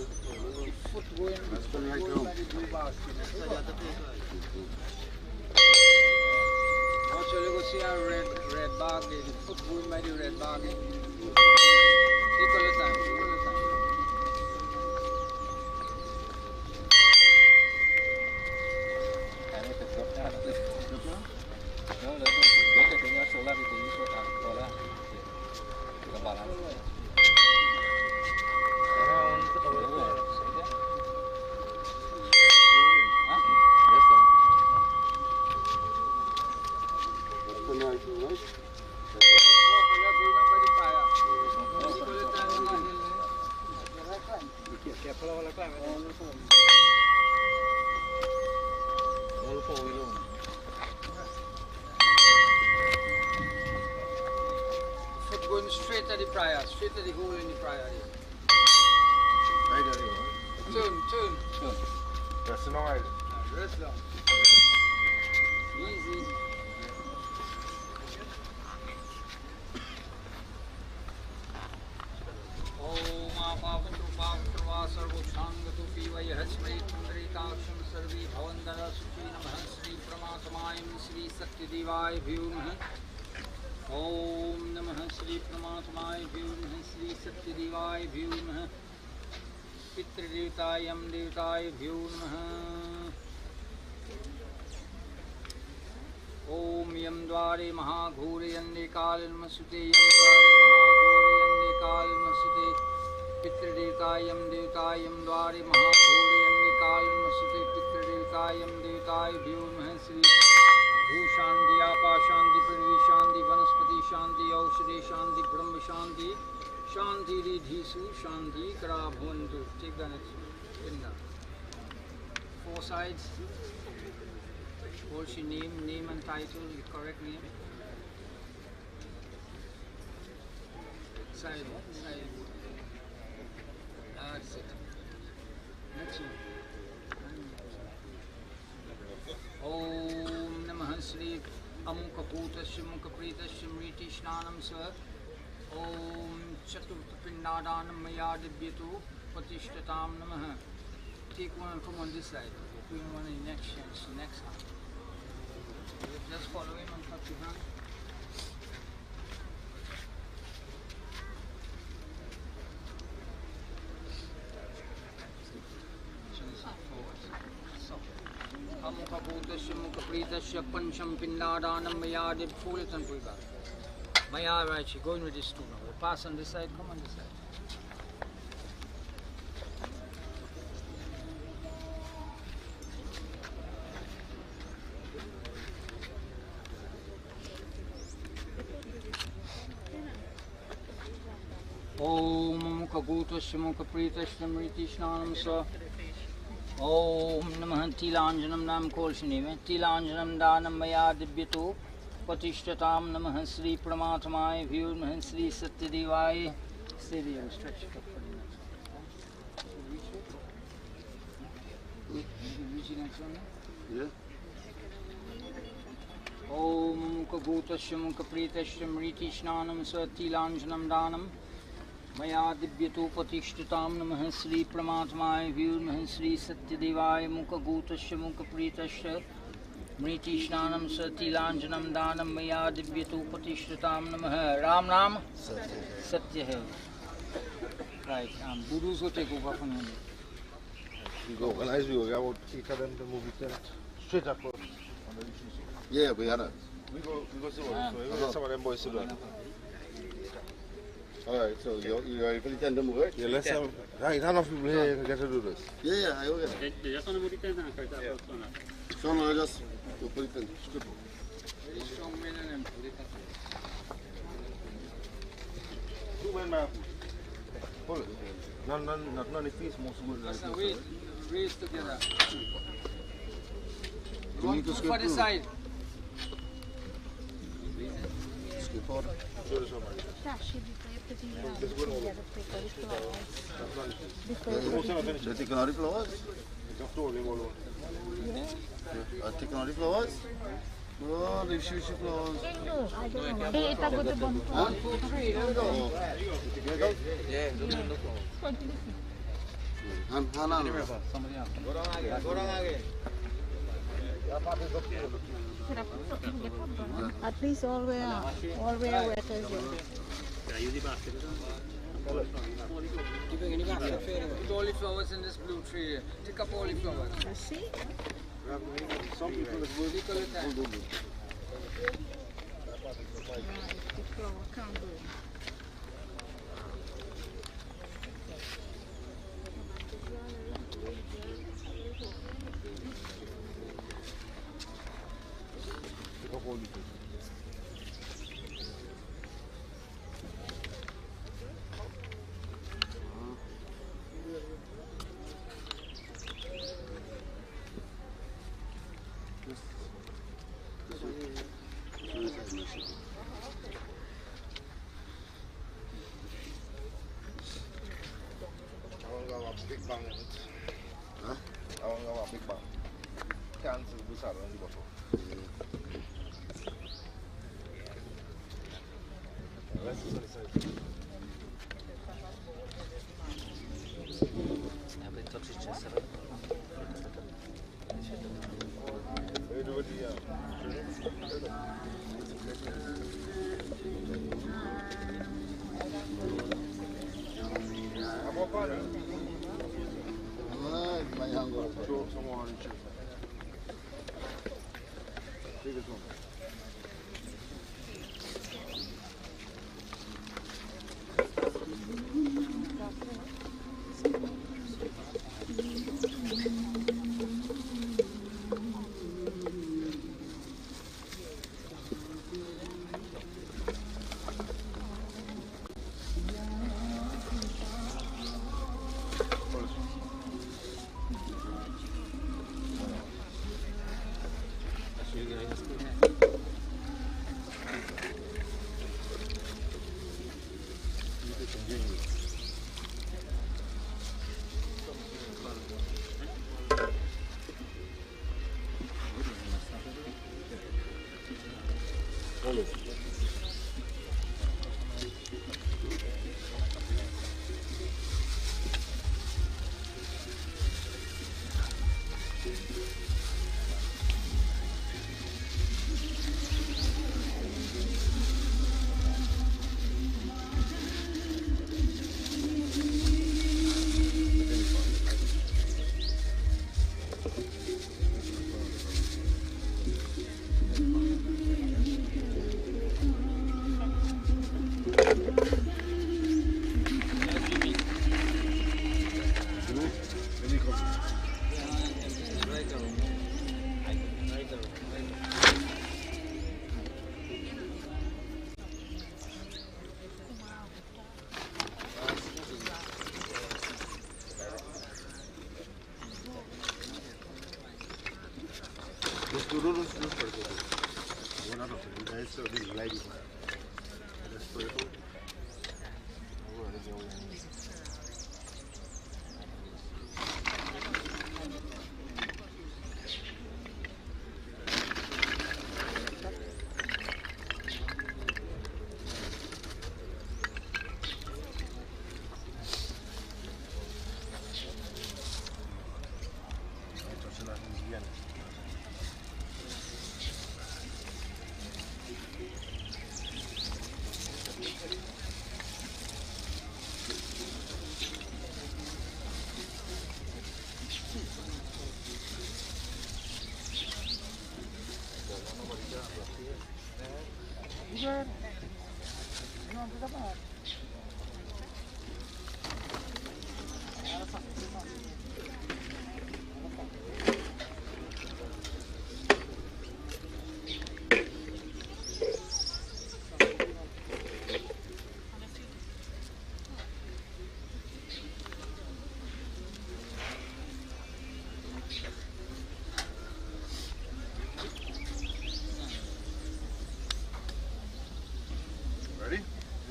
Speaker 3: foot going by the blue basket. Watch Usually go see a red bag, the foot going by the red bag. Take all the time, take all the time. Foot going straight at the prayer, straight at the hole in the prayer. Turn.
Speaker 6: Rest in alright.
Speaker 3: Rest long. Easy. Om Namah Shri Pramatmaya Vyumah Shri Satyadevaya Vyumah Pitradevtayam Devtaya Vyumah Om Yam Dware Mahagore Yande Kalil Masute Yam Dware Mahagore Yande Kalil Masute Pitradevtayam Devtayam Dware Mahagore Yande Kalil Masute Pitradevtayam Devtaya Vyumah Shri Bhushanti Apa Shanti Prithvi Shanti Vanaspati Shanti Aushade Shanti Brahma Shanti Shanti Ridhisu Shanti Kara Bhavantu. Take the next one. 4 sides. Also name and title, the correct name. Side. That's it. Next one. Om Namah Shri Amukaputasya Mukapritasya Mriti Snanam Swa Om Chaturpindadanam Maya Dibyatu Patishtatam Namah. Take one from on this side. Doing one in next hand. Just follow him and touch your hand. Amukaputasya Mukapritasya Pancham Pindadanam Maya Dib. Fold it and pull back. Maya, right, she's going with this too now. We'll pass on this side, come on this side. Om Mukaputasya Mukapritasya Mriti Snanam Sa Om Namah Tilanjanam Nam Kolshinime Tilanjanam Danam Maya Dibyatu Patishtatam Namah Shri Pramatmaya Vyumah Shri Satyadevaya. Stay there, stretch it up for the next one. Yeah. Om Mukaputasya Mukapritasya Mriti Snanam Sa Tilanjanam Danam Maya Dibyatu Patishtatam Namah Shri Pramatmaya Vyumah Shri Satyadevaya Mukaputasya Mukapritasya Mriti Snanam Sa Tilanjanam Danam Maya Dibyatu Patishtatam Namah. Ram Nam Satya hai. Right, Gurus will take over from here.
Speaker 6: We go organize, we will take them to move it straight up.
Speaker 9: Yeah, we had it.
Speaker 6: We go see what. So we get some of them boys to do it.
Speaker 9: Alright, so you ready for the tent to move it?
Speaker 6: Yeah, let's have right, enough people here can get to do this.
Speaker 9: Yeah, I will. So no, just put it in.
Speaker 6: Two men, man. Hold it. Not the face, most good.
Speaker 3: Let's wait. Raise together.
Speaker 9: You need to
Speaker 3: Go
Speaker 9: skip
Speaker 3: for the
Speaker 9: through.
Speaker 3: side.
Speaker 9: Skip forward.
Speaker 6: Show this one, man.
Speaker 9: They're taking out the flowers? Are taking out the flowers? Oh, they shoot the flowers.
Speaker 7: I don't know. Hey, it's a good one.
Speaker 3: 1, 2, 3. There we go.
Speaker 6: Yeah,
Speaker 9: Hand on.
Speaker 3: Somebody else. Go down again.
Speaker 7: At least all wear wetter.
Speaker 3: Put cauliflowers in this blue tree here. Take up cauliflowers.
Speaker 7: You see?
Speaker 6: Some people is
Speaker 3: Take a look at it.
Speaker 7: The flower can't go.
Speaker 6: big bang. Hah? Awak ngawak big bang. Kan sebesar di bawah.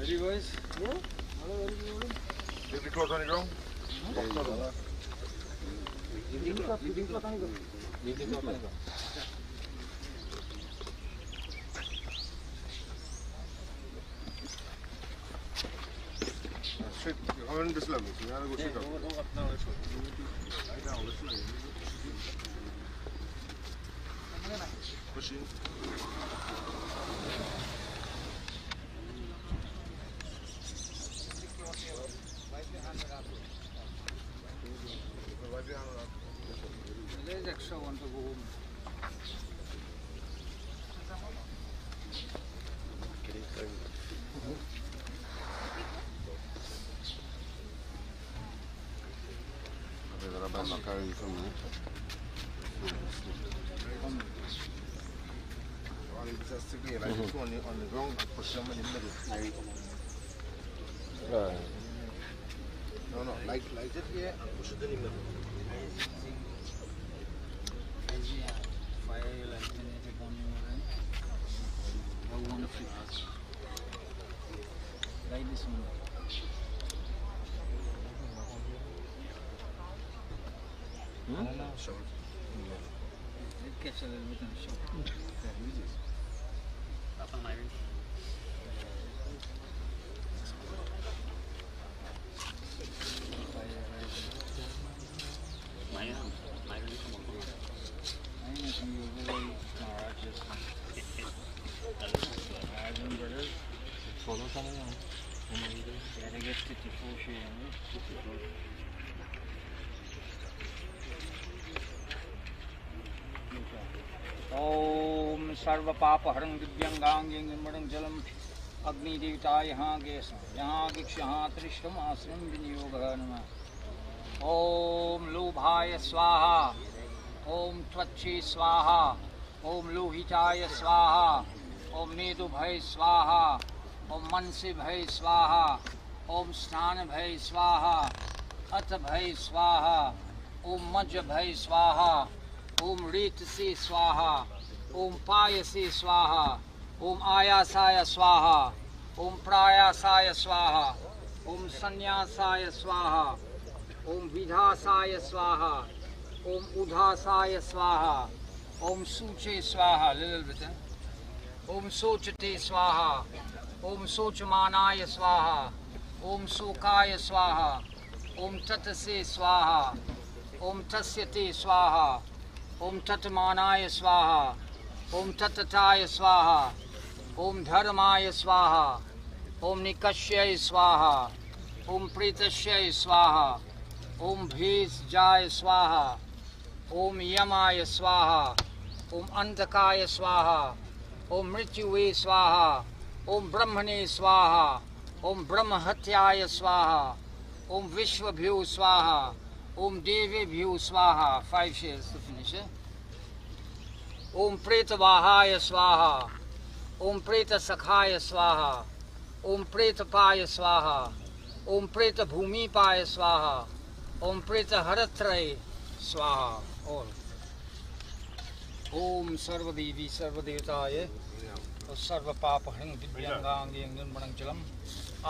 Speaker 3: Ready, boys?
Speaker 6: Yeah. Leave the clothes on the ground.
Speaker 3: Leave the cloth on the ground. Leave the cloth on the ground.
Speaker 6: Sit. You're on this level, so you gotta go sit down.
Speaker 3: Up now, let's go.
Speaker 6: Lie down, let's lay. Push in.
Speaker 3: There's extra one to go home.
Speaker 6: Just to get like this one on the ground, push them in the middle.
Speaker 2: Right.
Speaker 6: No, like it here and push it in the middle.
Speaker 3: Like this one.
Speaker 6: Short.
Speaker 3: It catch a little bit and short. ओम सर्व पाप हरं दिव्यंगांगें निर्मलं जलम अग्नि देवता यहाँ guess यहाँ गिक्ष यहाँ त्रिष्टम आश्रम विनियोग नमः। ओम लोभाय स्वाहा, ओम त्वच्चे स्वाहा, ओम लोहिताय स्वाहा, ओम नेदु भय स्वाहा, ओम मनसे भय स्वाहा, ओम स्नान भय स्वाहा, अथ भय स्वाहा, ओम मज भय स्वाहा, ओम रीत से स्वाहा, ओम पाय से स्वाहा, ओम आयासाय स्वाहा, ओम प्रायासाय स्वाहा, ओम संन्यासाय स्वाहा, ओम विधासाय स्वाहा, ओम उधासाय स्वाहा, ओम सूचे स्वाहा, little bit, ओम सोचते स्वाहा, ओम सोचमानाय स्वाहा, ओम शोकाय स्वाहा, ओम ततसे स्वाहा, ओम तस्यते स्वाहा, ओम तत्मानाय स्वाहा, ओम तत्ताय स्वाहा, ओम धर्माय स्वाहा, ओम निकष्य स्वाहा, ओम प्रीतस्य स्वाहा, ओम भेषजाय स्वाहा, ओम यमाय स्वाहा, ओम अंधकाय स्वाहा, ओम मृत्युवे स्वाहा, ओम ब्रह्मणे स्वाहा, ओम ब्रह्महत्याय स्वाहा, ओम विश्वभ्यो स्वाहा, ओम देवेभ्यो स्वाहा। 5 shares to finish it. ओम प्रेतवाहाय स्वाहा, ओम प्रेत सखाय स्वाहा, ओम प्रेतपाय स्वाहा, ओम प्रेत भूमिपाय स्वाहा, ओम प्रेत हरत्रय स्वाहा। और ओम सर्वदेवी सर्वदेवताय और सर्व पाप हरिं दिव्यांगांगे निर्मलं जलम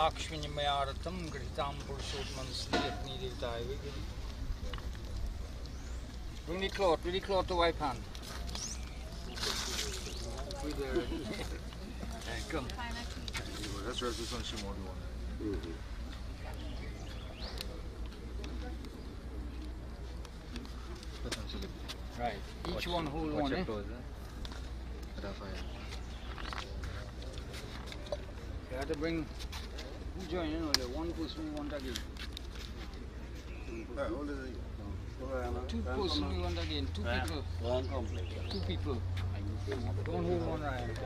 Speaker 3: आक्ष्मिन्यमयारतं गृहीतां पुरुषोत्तमं श्री अग्नि देवताय। Bring the cloth to wipe hand. Come.
Speaker 6: Let's rest this on Shimon one.
Speaker 3: Right. Each one hold one, eh? You have to bring, who join in with it? One person we want again. Two person we want again. Two people. Two people. Don't hold one right.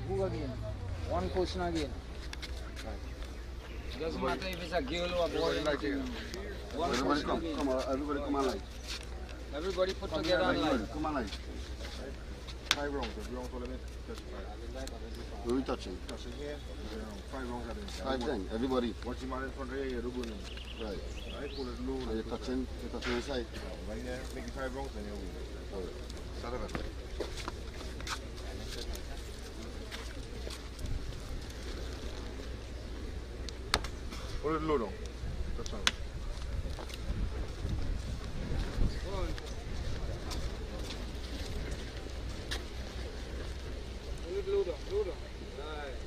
Speaker 3: Who again? One person again. Doesn't matter if it's a girl or a boy. One person again.
Speaker 9: Everybody come alive.
Speaker 3: Everybody put together alive.
Speaker 9: Come alive.
Speaker 6: 5 rounds. Every round for the next 35.
Speaker 9: Who are we touching?
Speaker 6: Touching here. 5 rounds at the
Speaker 9: 5 then. Everybody.
Speaker 6: Watch him out in front of here. You're doing it.
Speaker 9: Right.
Speaker 6: Right. Pull it low.
Speaker 9: So you're touching inside.
Speaker 6: Right there. Make it 5 rounds, then you'll win. Start it. Pull it low down. Touch on.
Speaker 3: Load on. Right.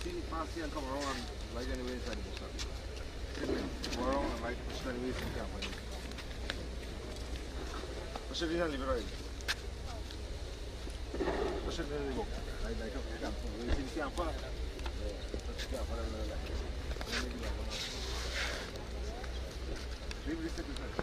Speaker 6: See, past here and come around and light anyway inside the book. Go around and light push anyway in camp. Push it in and leave it right. Push it in the book. Light up the camp. We see the camp. Touch the camp. Leave this at the side.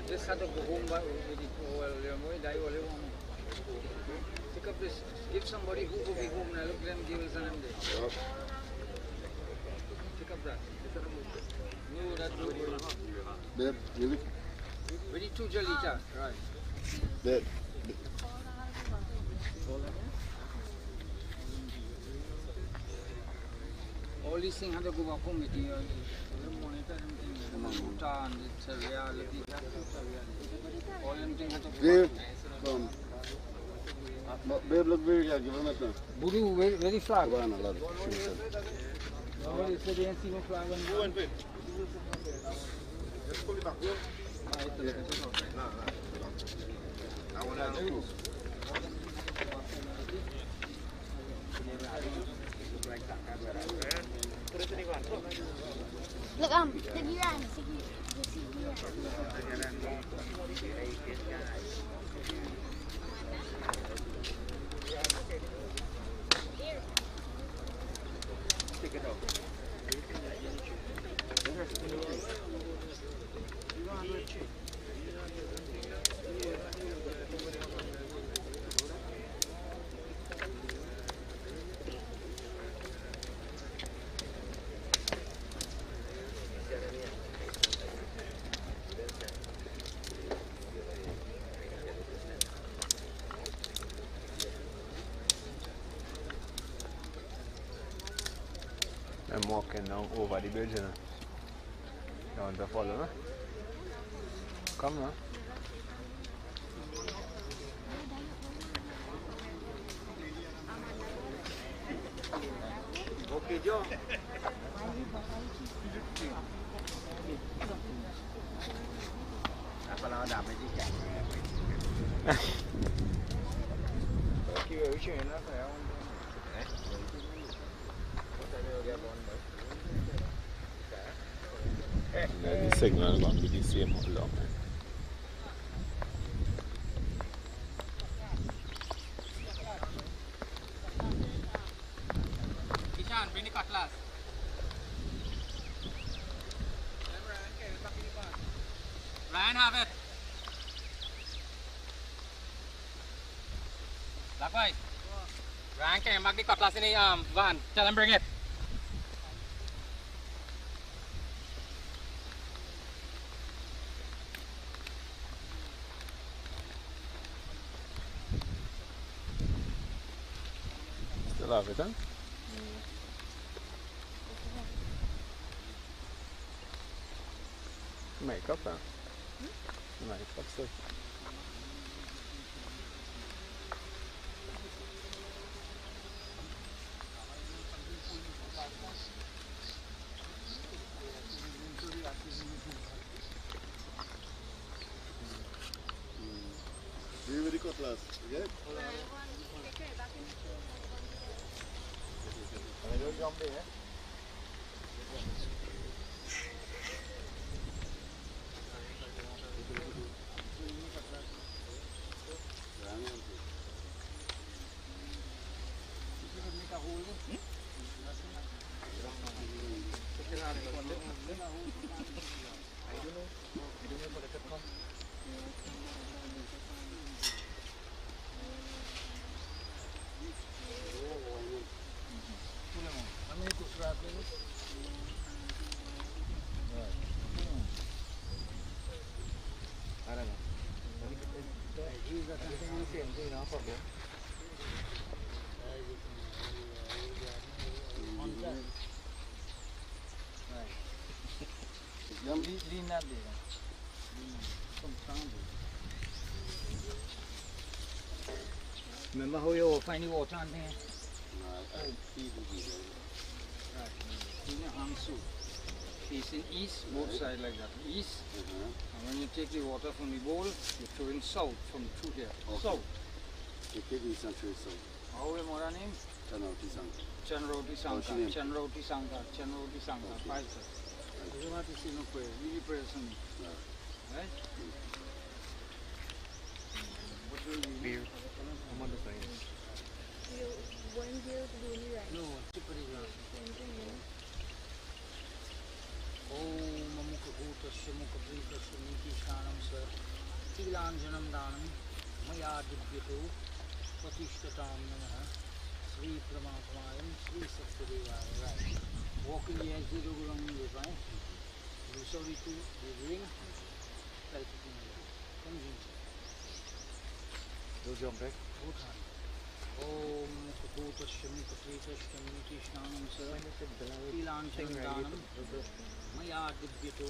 Speaker 3: This had to go home by pick up this, give somebody who will be home and look them give us an MD. Pick up that. No, that
Speaker 9: Babe, really?
Speaker 3: very too jalita, right.
Speaker 9: Babe.
Speaker 3: All these things have to go back home with you. Monitor everything. Bhutan, it's a reality. All them things have to go
Speaker 9: Babe,
Speaker 3: back.
Speaker 9: come. Babe, look where you are. Give him it now.
Speaker 3: Buru, very flag.
Speaker 9: Come on, love. Shoot it.
Speaker 3: Nobody said they didn't see no flag.
Speaker 6: Go and pay. Just pull it back. I want to know.
Speaker 10: Look, the Iran,
Speaker 6: Take it out. I'm walking now over the bridge, you know. You want to follow, no? Come now. Okay, Joe. The signal is going to be the same all along.
Speaker 8: Kishan, bring the cutlass. Ryan, have it. Likewise. Ryan, can you mark the cutlass in the van? Tell him bring it.
Speaker 6: Still have it, huh? Makeup, huh? Makeup stuff.
Speaker 9: Do you really cutlass? Yeah?
Speaker 6: Can I go jump there? I don't know. Use that thing, no problem.
Speaker 3: Lean that there. Some sound. Remember how you find the water on there? Right. In your hand soup. Facing east, both sides like that. East. And when you take the water from the bowl, you throw in south from through here. South.
Speaker 9: You take east and through south.
Speaker 3: How is mother name?
Speaker 9: Chanrowtie Sankar.
Speaker 3: Chanrowtie Sankar. Chanrowtie Sankar. Chanrowtie Sankar. Five sir. You don't have to say no prayer. Really prayer for me. Right? What will you do?
Speaker 6: Beer. I'm on the side.
Speaker 7: You going here to do any right?
Speaker 3: No, super glass. Om Mukha Bhutasya Mukha Pritasya Niti Shanam Sir Tilanjanam Danam Maya Dibhyato Patishtatam Namaha Sri Pramatmayam Sri Satyadevaya. Right. Walking the exit of the right. You saw it too, the ring. Come in.
Speaker 6: Go jump back.
Speaker 3: Om Mukha Bhutasya Mukha Pritasya Niti Shanam Sir Tilanjanam Danam Maya Dibhyato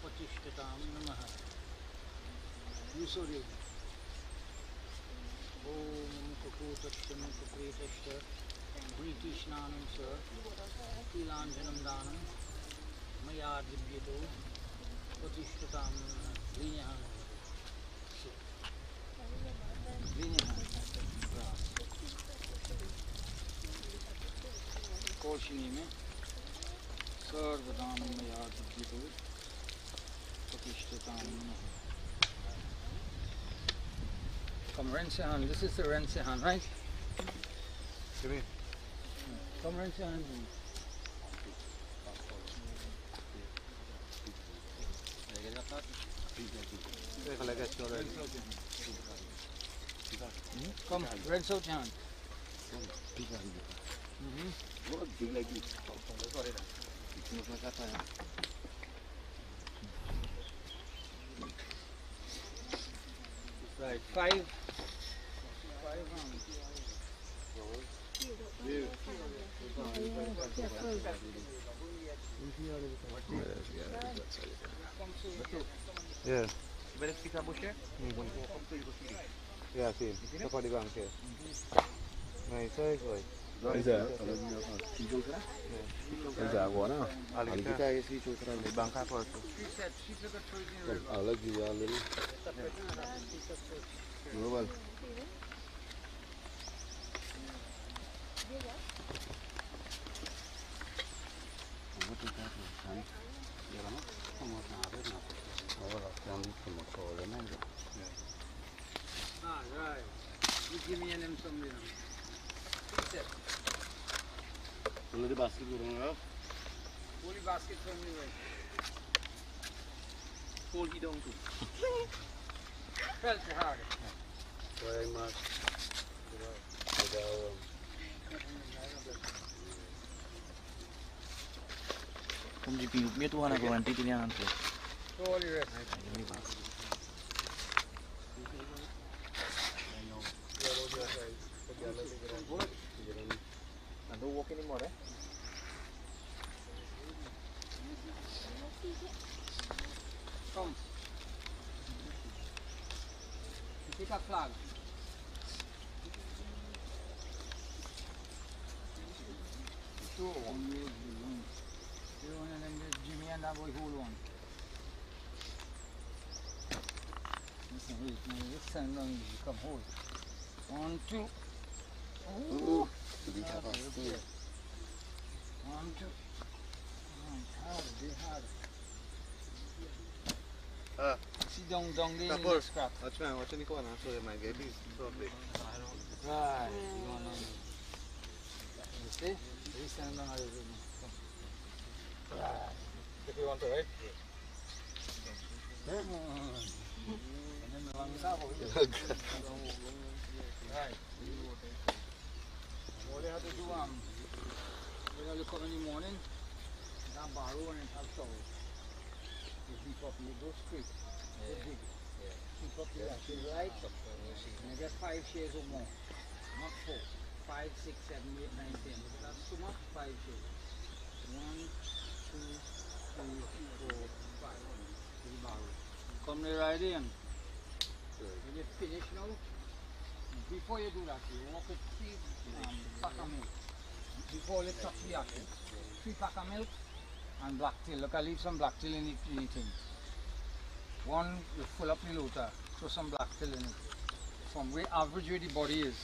Speaker 3: Patishtatam Namaha. You saw it. Om Mukha Bhutasya Mukha Pritasya Niti Shanam Sir Tilanjanam Danam Maya Dibhyato Patishtatam Namaha. Lean your hand. Lean your hand. Koshini mein Sarvadanam Maya Dibhyato Patishtatam Namaha. Come rinse your hand. This is the rinse your hand, right?
Speaker 6: Come here.
Speaker 3: Come rinse your hand. Come, rinse out your hand.
Speaker 9: Big like this.
Speaker 3: Right, five hands.
Speaker 6: Yeah. Yeah, see. Look at the bank here. Nice size, boy.
Speaker 9: Is that one? I'll get a see to the bank. I'll let you a little. Well.
Speaker 3: Right. You give me an M somebody now.
Speaker 9: The basket going
Speaker 3: Holy basket from me, right? Hold it down too. Felt it hard.
Speaker 9: Very much.
Speaker 10: Không chỉ biết biết tuần này của anh tí tí nha.
Speaker 3: Holy rest.
Speaker 6: I don't walk anymore, eh?
Speaker 3: Come. Take a flag. Two. And then Jimmy and that boy hold one. Listen, wait, let's stand down easy. Come, hold. 1, 2. Ooh. 1, 2. Hard. See down there in the scrap.
Speaker 6: Watch me, watch the corner so you might get this properly.
Speaker 3: Right. You see? We stand down a little bit. Right.
Speaker 6: If you want to, right?
Speaker 3: And then the lungs up. Right. All you have to do, when you come in the morning, that barrow and have shower. You keep up with those quick. Dig. Keep up with that. Right? And you get 5 shares or more. Not 4. 5, 6, 7, 8, 9, 10. If that's too much, 5 shares. 1, 2, 3, 4, Come there right in. When you finish now, before you do that, you walk with 3 pack of milk. Before you touch the ashes, 3 pack of milk and black tea. Look, I leave some black tea in the thing. One, you fill up the lota, throw some black tea in it. From where average where the body is.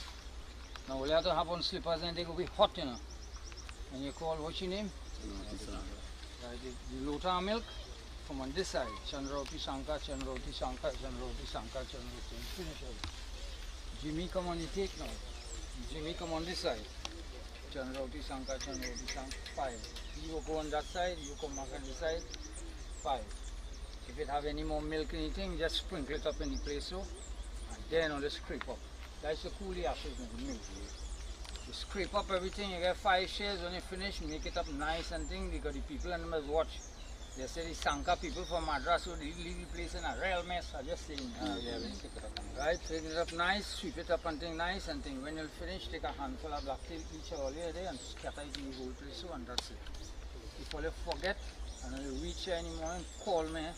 Speaker 3: Now we'll have to have on slippers and they will be hot, you know. And you call, what's your name? The lota of milk from on this side. Chanrowtie Sankar, Chanrowtie Sankar, Chanrowtie Sankar, Chanrowtie. Finish it. Jimmy, come on, you take now. Jimmy, come on this side. Chanrowtie Sankar, Chanrowtie Sankar. 5. You go on that side, you come back on this side. 5. If it have any more milk or anything, just sprinkle it up in the place so. And then on the scrape up. That's the coolie ashes in the milk. You scrape up everything, you get 5 shares. When you finish, make it up nice and thing because the people and them must watch. They say the Sankar people from Madras would leave the place in a real mess. I'm just saying. Right? Take it up nice, sweep it up and thing nice and thing. When you finish, take a handful of black tea each all here and scatter it in the whole place so and that's it. If you forget and you reach here anymore, call me.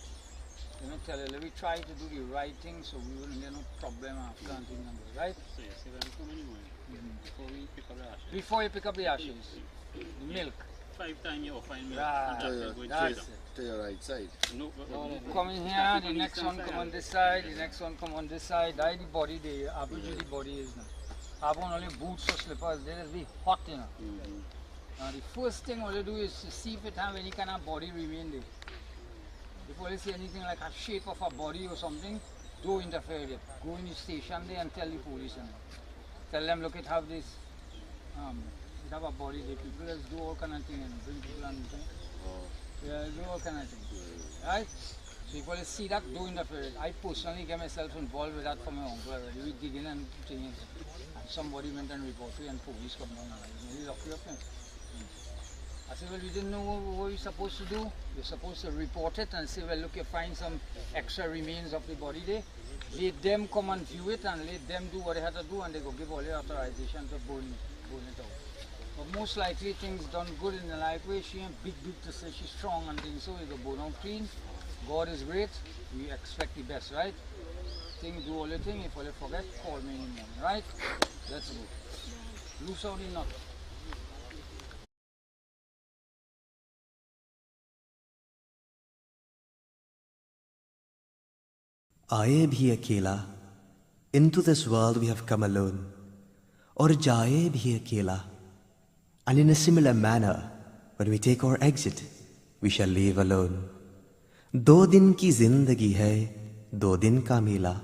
Speaker 3: Let me tell you, let me try to do the right thing so we wouldn't get no problem after and thing number, right?
Speaker 11: So you say when you come in the morning, before we pick up the ashes.
Speaker 3: Before you pick up the ashes, the milk.
Speaker 11: 5 times you offer milk.
Speaker 3: That's it.
Speaker 9: To your right side.
Speaker 11: No,
Speaker 3: come in here, the next one come on this side, the next one come on this side. That's the body, the average of the body is now. Have on only boots or slippers, they just be hot, you know. Now the first thing what you do is to see if it have any kind of body remain there. Before you see anything like a shape of a body or something, don't interfere with it. Go in the station there and tell the police. And tell them, look, it have this, it have a body there. People just do all kind of things and bring people and things. Yeah, do all kind of things. Right? So if you see that, don't interfere with it. I personally get myself involved with that for my uncle already. We dig in and things. And somebody went and reported and police come down and really lock you up. I said, well, you didn't know what you're supposed to do. You're supposed to report it and say, well, look, you find some extra remains of the body there. Let them come and view it and let them do what they have to do and they go give all the authorization to burn it out. But most likely things done good in the life way. She ain't big to say she's strong and things so. You go burn out clean. God is great. We expect the best, right? Do all the thing. If you forget, call me in the morning, right? Let's go. Loose out the nut.
Speaker 1: आए भी अकेला, into this world we have come alone, और जाए भी अकेला, and in a similar manner, when we take our exit, we shall leave alone. 2 दिन की जिंदगी है, 2 दिन का मेला.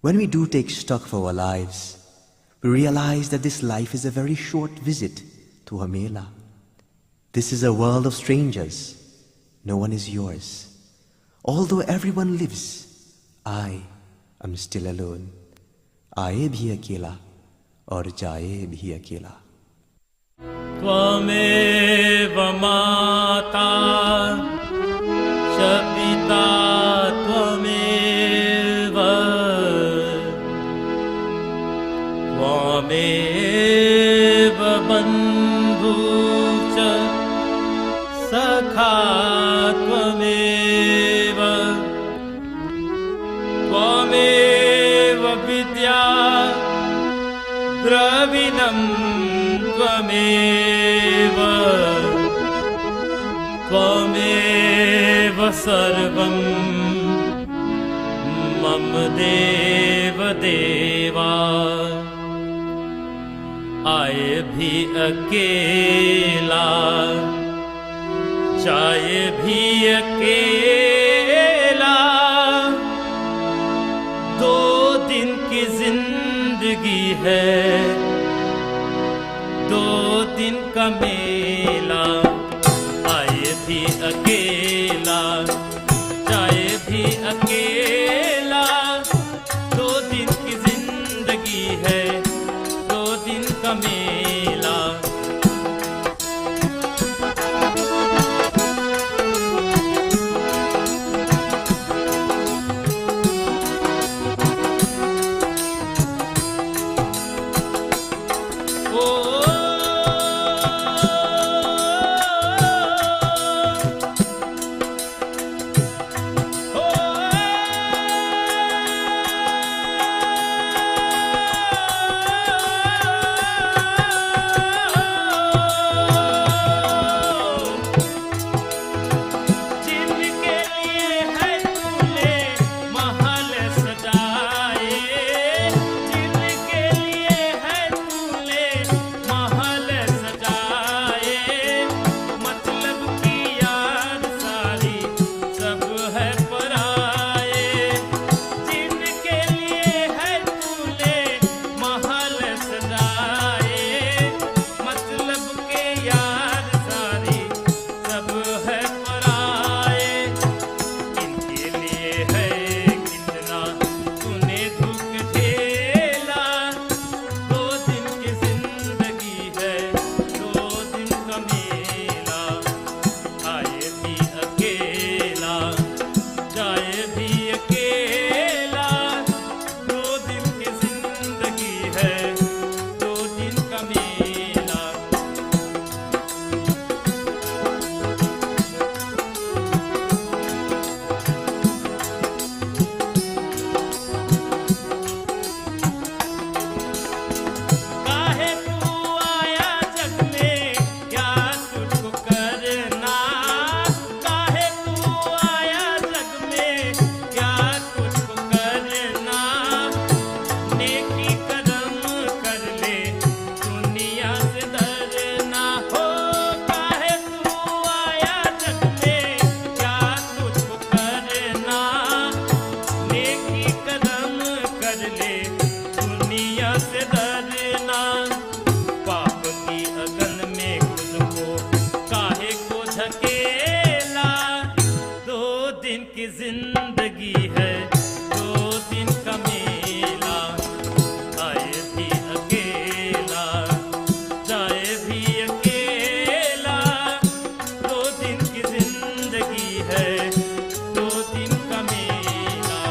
Speaker 1: When we do take stock of our lives, we realize that this life is a very short visit to a mela. This is a world of strangers. No one is yours. Although everyone lives, I am still alone. आए भी अकेला और जाए भी अकेला.
Speaker 12: त्वमेव माता च पिता त्वमेव त्वमेव बन्धु च सखा त्वमेव त्वमेव विद्या द्रविणं त्वमेव त्वमेव सर्वं मम देव देवा. आए भी अकेला जाए भी अकेला. 2 दिन की जिंदगी है, 2 दिन का मेला. आए भी अकेला जाए भी अकेला. 2 दिन की जिंदगी है, 2 दिन का मेला. Oh की जिंदगी है, 2 दिन का मेला, आए भी अकेला, जाए भी अकेला, 2 दिन की जिंदगी है, 2 दिन का मेला।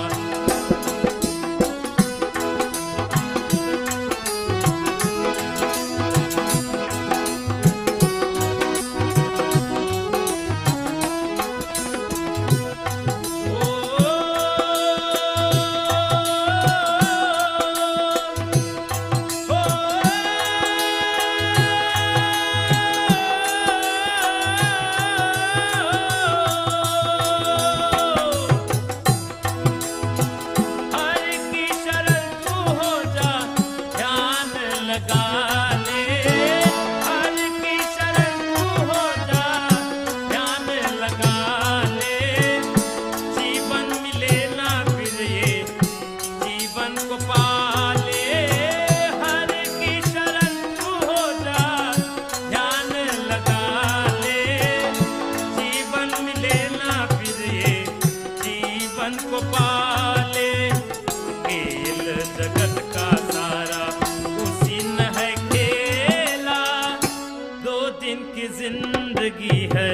Speaker 12: जिंदगी है,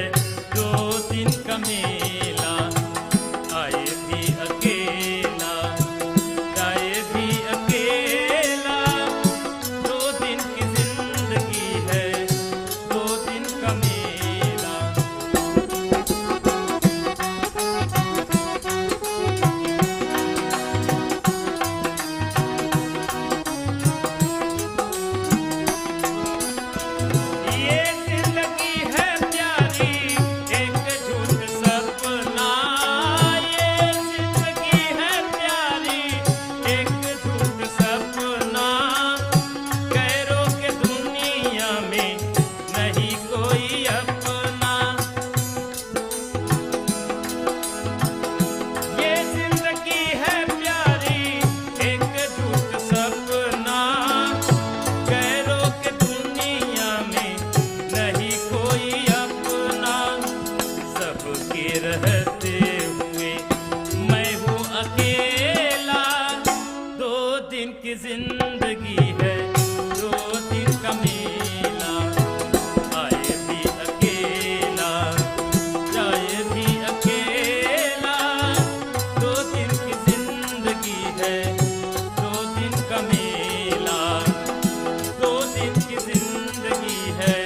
Speaker 12: 2 दिन का मेला, आए भी अकेला, जाए भी अकेला, 2 दिन की जिंदगी है, 2 दिन का मेला। रहते हुए मैं हूँ अकेला, 2 दिन की जिंदगी है, 2 दिन का मेला, आए भी अकेला, जाए भी अकेला, 2 दिन की जिंदगी है, 2 दिन का मेला, 2 दिन की जिंदगी है,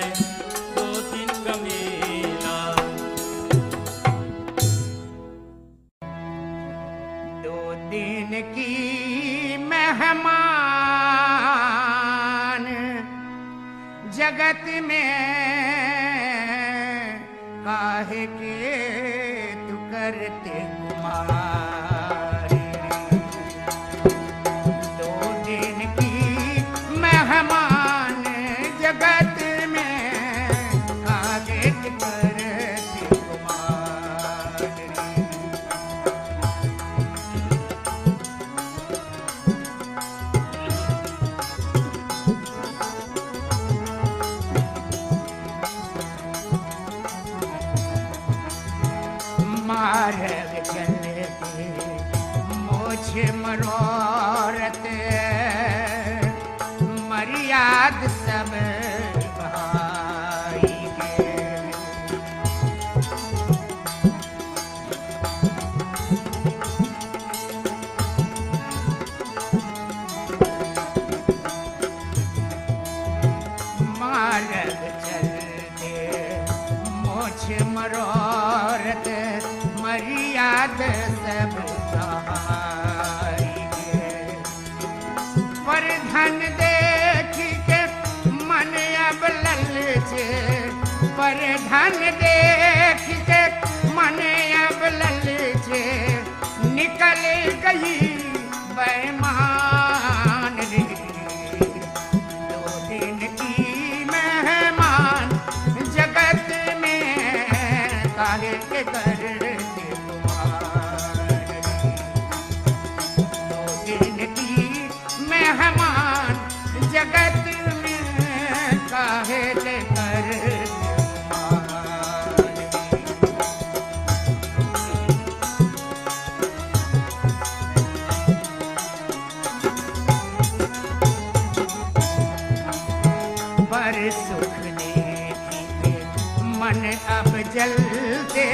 Speaker 12: 2 दिन का मेला।
Speaker 4: 2 दिन की मेहमान जगत में काहे के तू करते कुमार। 2 दिन की मेहमान जगत में काहे के करते कुमार। मार्ग चलते मोछ मरोरत मर्याद सब भाई गे। मार्ग चलते मोछ मरोरत मर्याद सब भाई गे। पर धन देख के मन अब ललचे, पर धन देख के मन अब ललचे, निकल गई बेईमान रे। 2 दिन की मेहमान जगत में काहे के करते कुमार। 2 दिन की मेहमान जगत में काहे के करते कुमार। मन अब जलते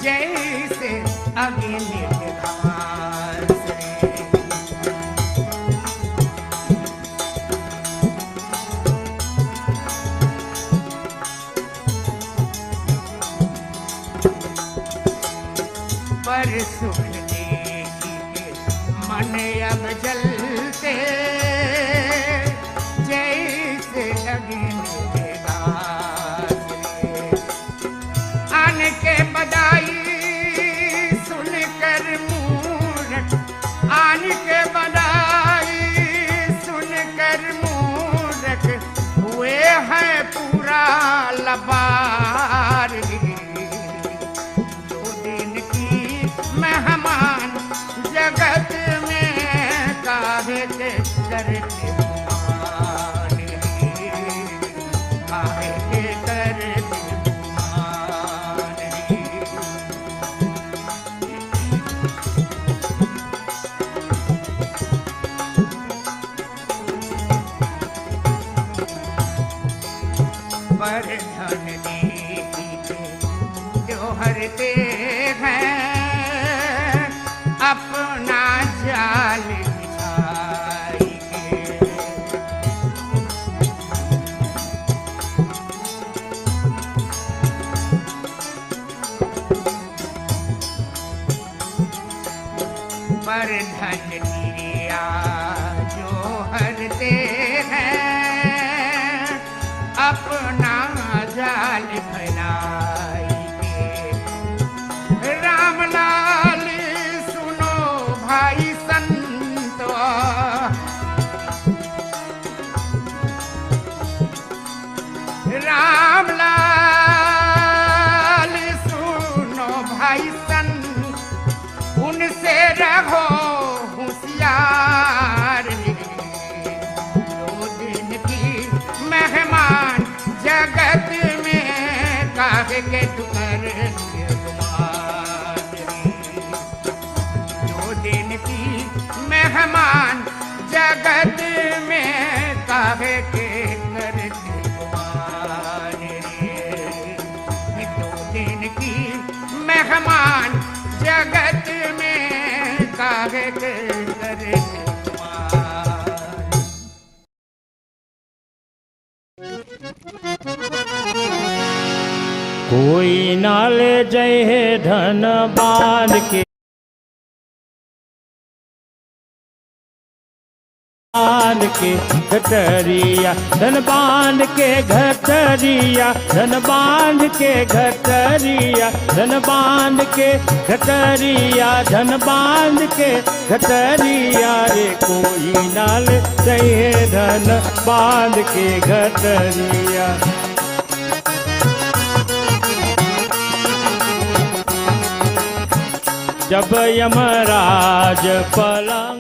Speaker 4: जैसे अग्नि घास रे। पर सुख देखी के मन अब जलते जैसे अग्नि घास रे। आन के बदाई सुनकर मूरख, आन के बदाई सुनकर मूरख हुए हैं पूरा लबार। दो दिन की मेहमान जगत में काहे के करते गुमान रे, काहे के करते गुमान रे। पर धन देखी के जोहरते हैं अपना जाल बिछाई के। पर धन क्रिया जोहरते हैं अपना जाल फैलाई के। राम लाल सुनो भाई संतो, राम लाल सुनो भाई संत, उनसे रहो होशियार। दो दिन की मेहमान जगत में काहे के तुकर गुमान रे। दो दिन की मेहमान जगत में काहे के करते गुमान रे। दो दिन की मेहमान जगत में काहे के करते
Speaker 12: कोई ना ले जय धन बांध के, बांध के घटरिया, धन बांध के घटरिया, धन बांध के घटरिया, धन बांध के घटरिया, धन बांध के घटरिया रे। कोई ना ले जय धन बांध के घटरिया। जब यमराज पलंग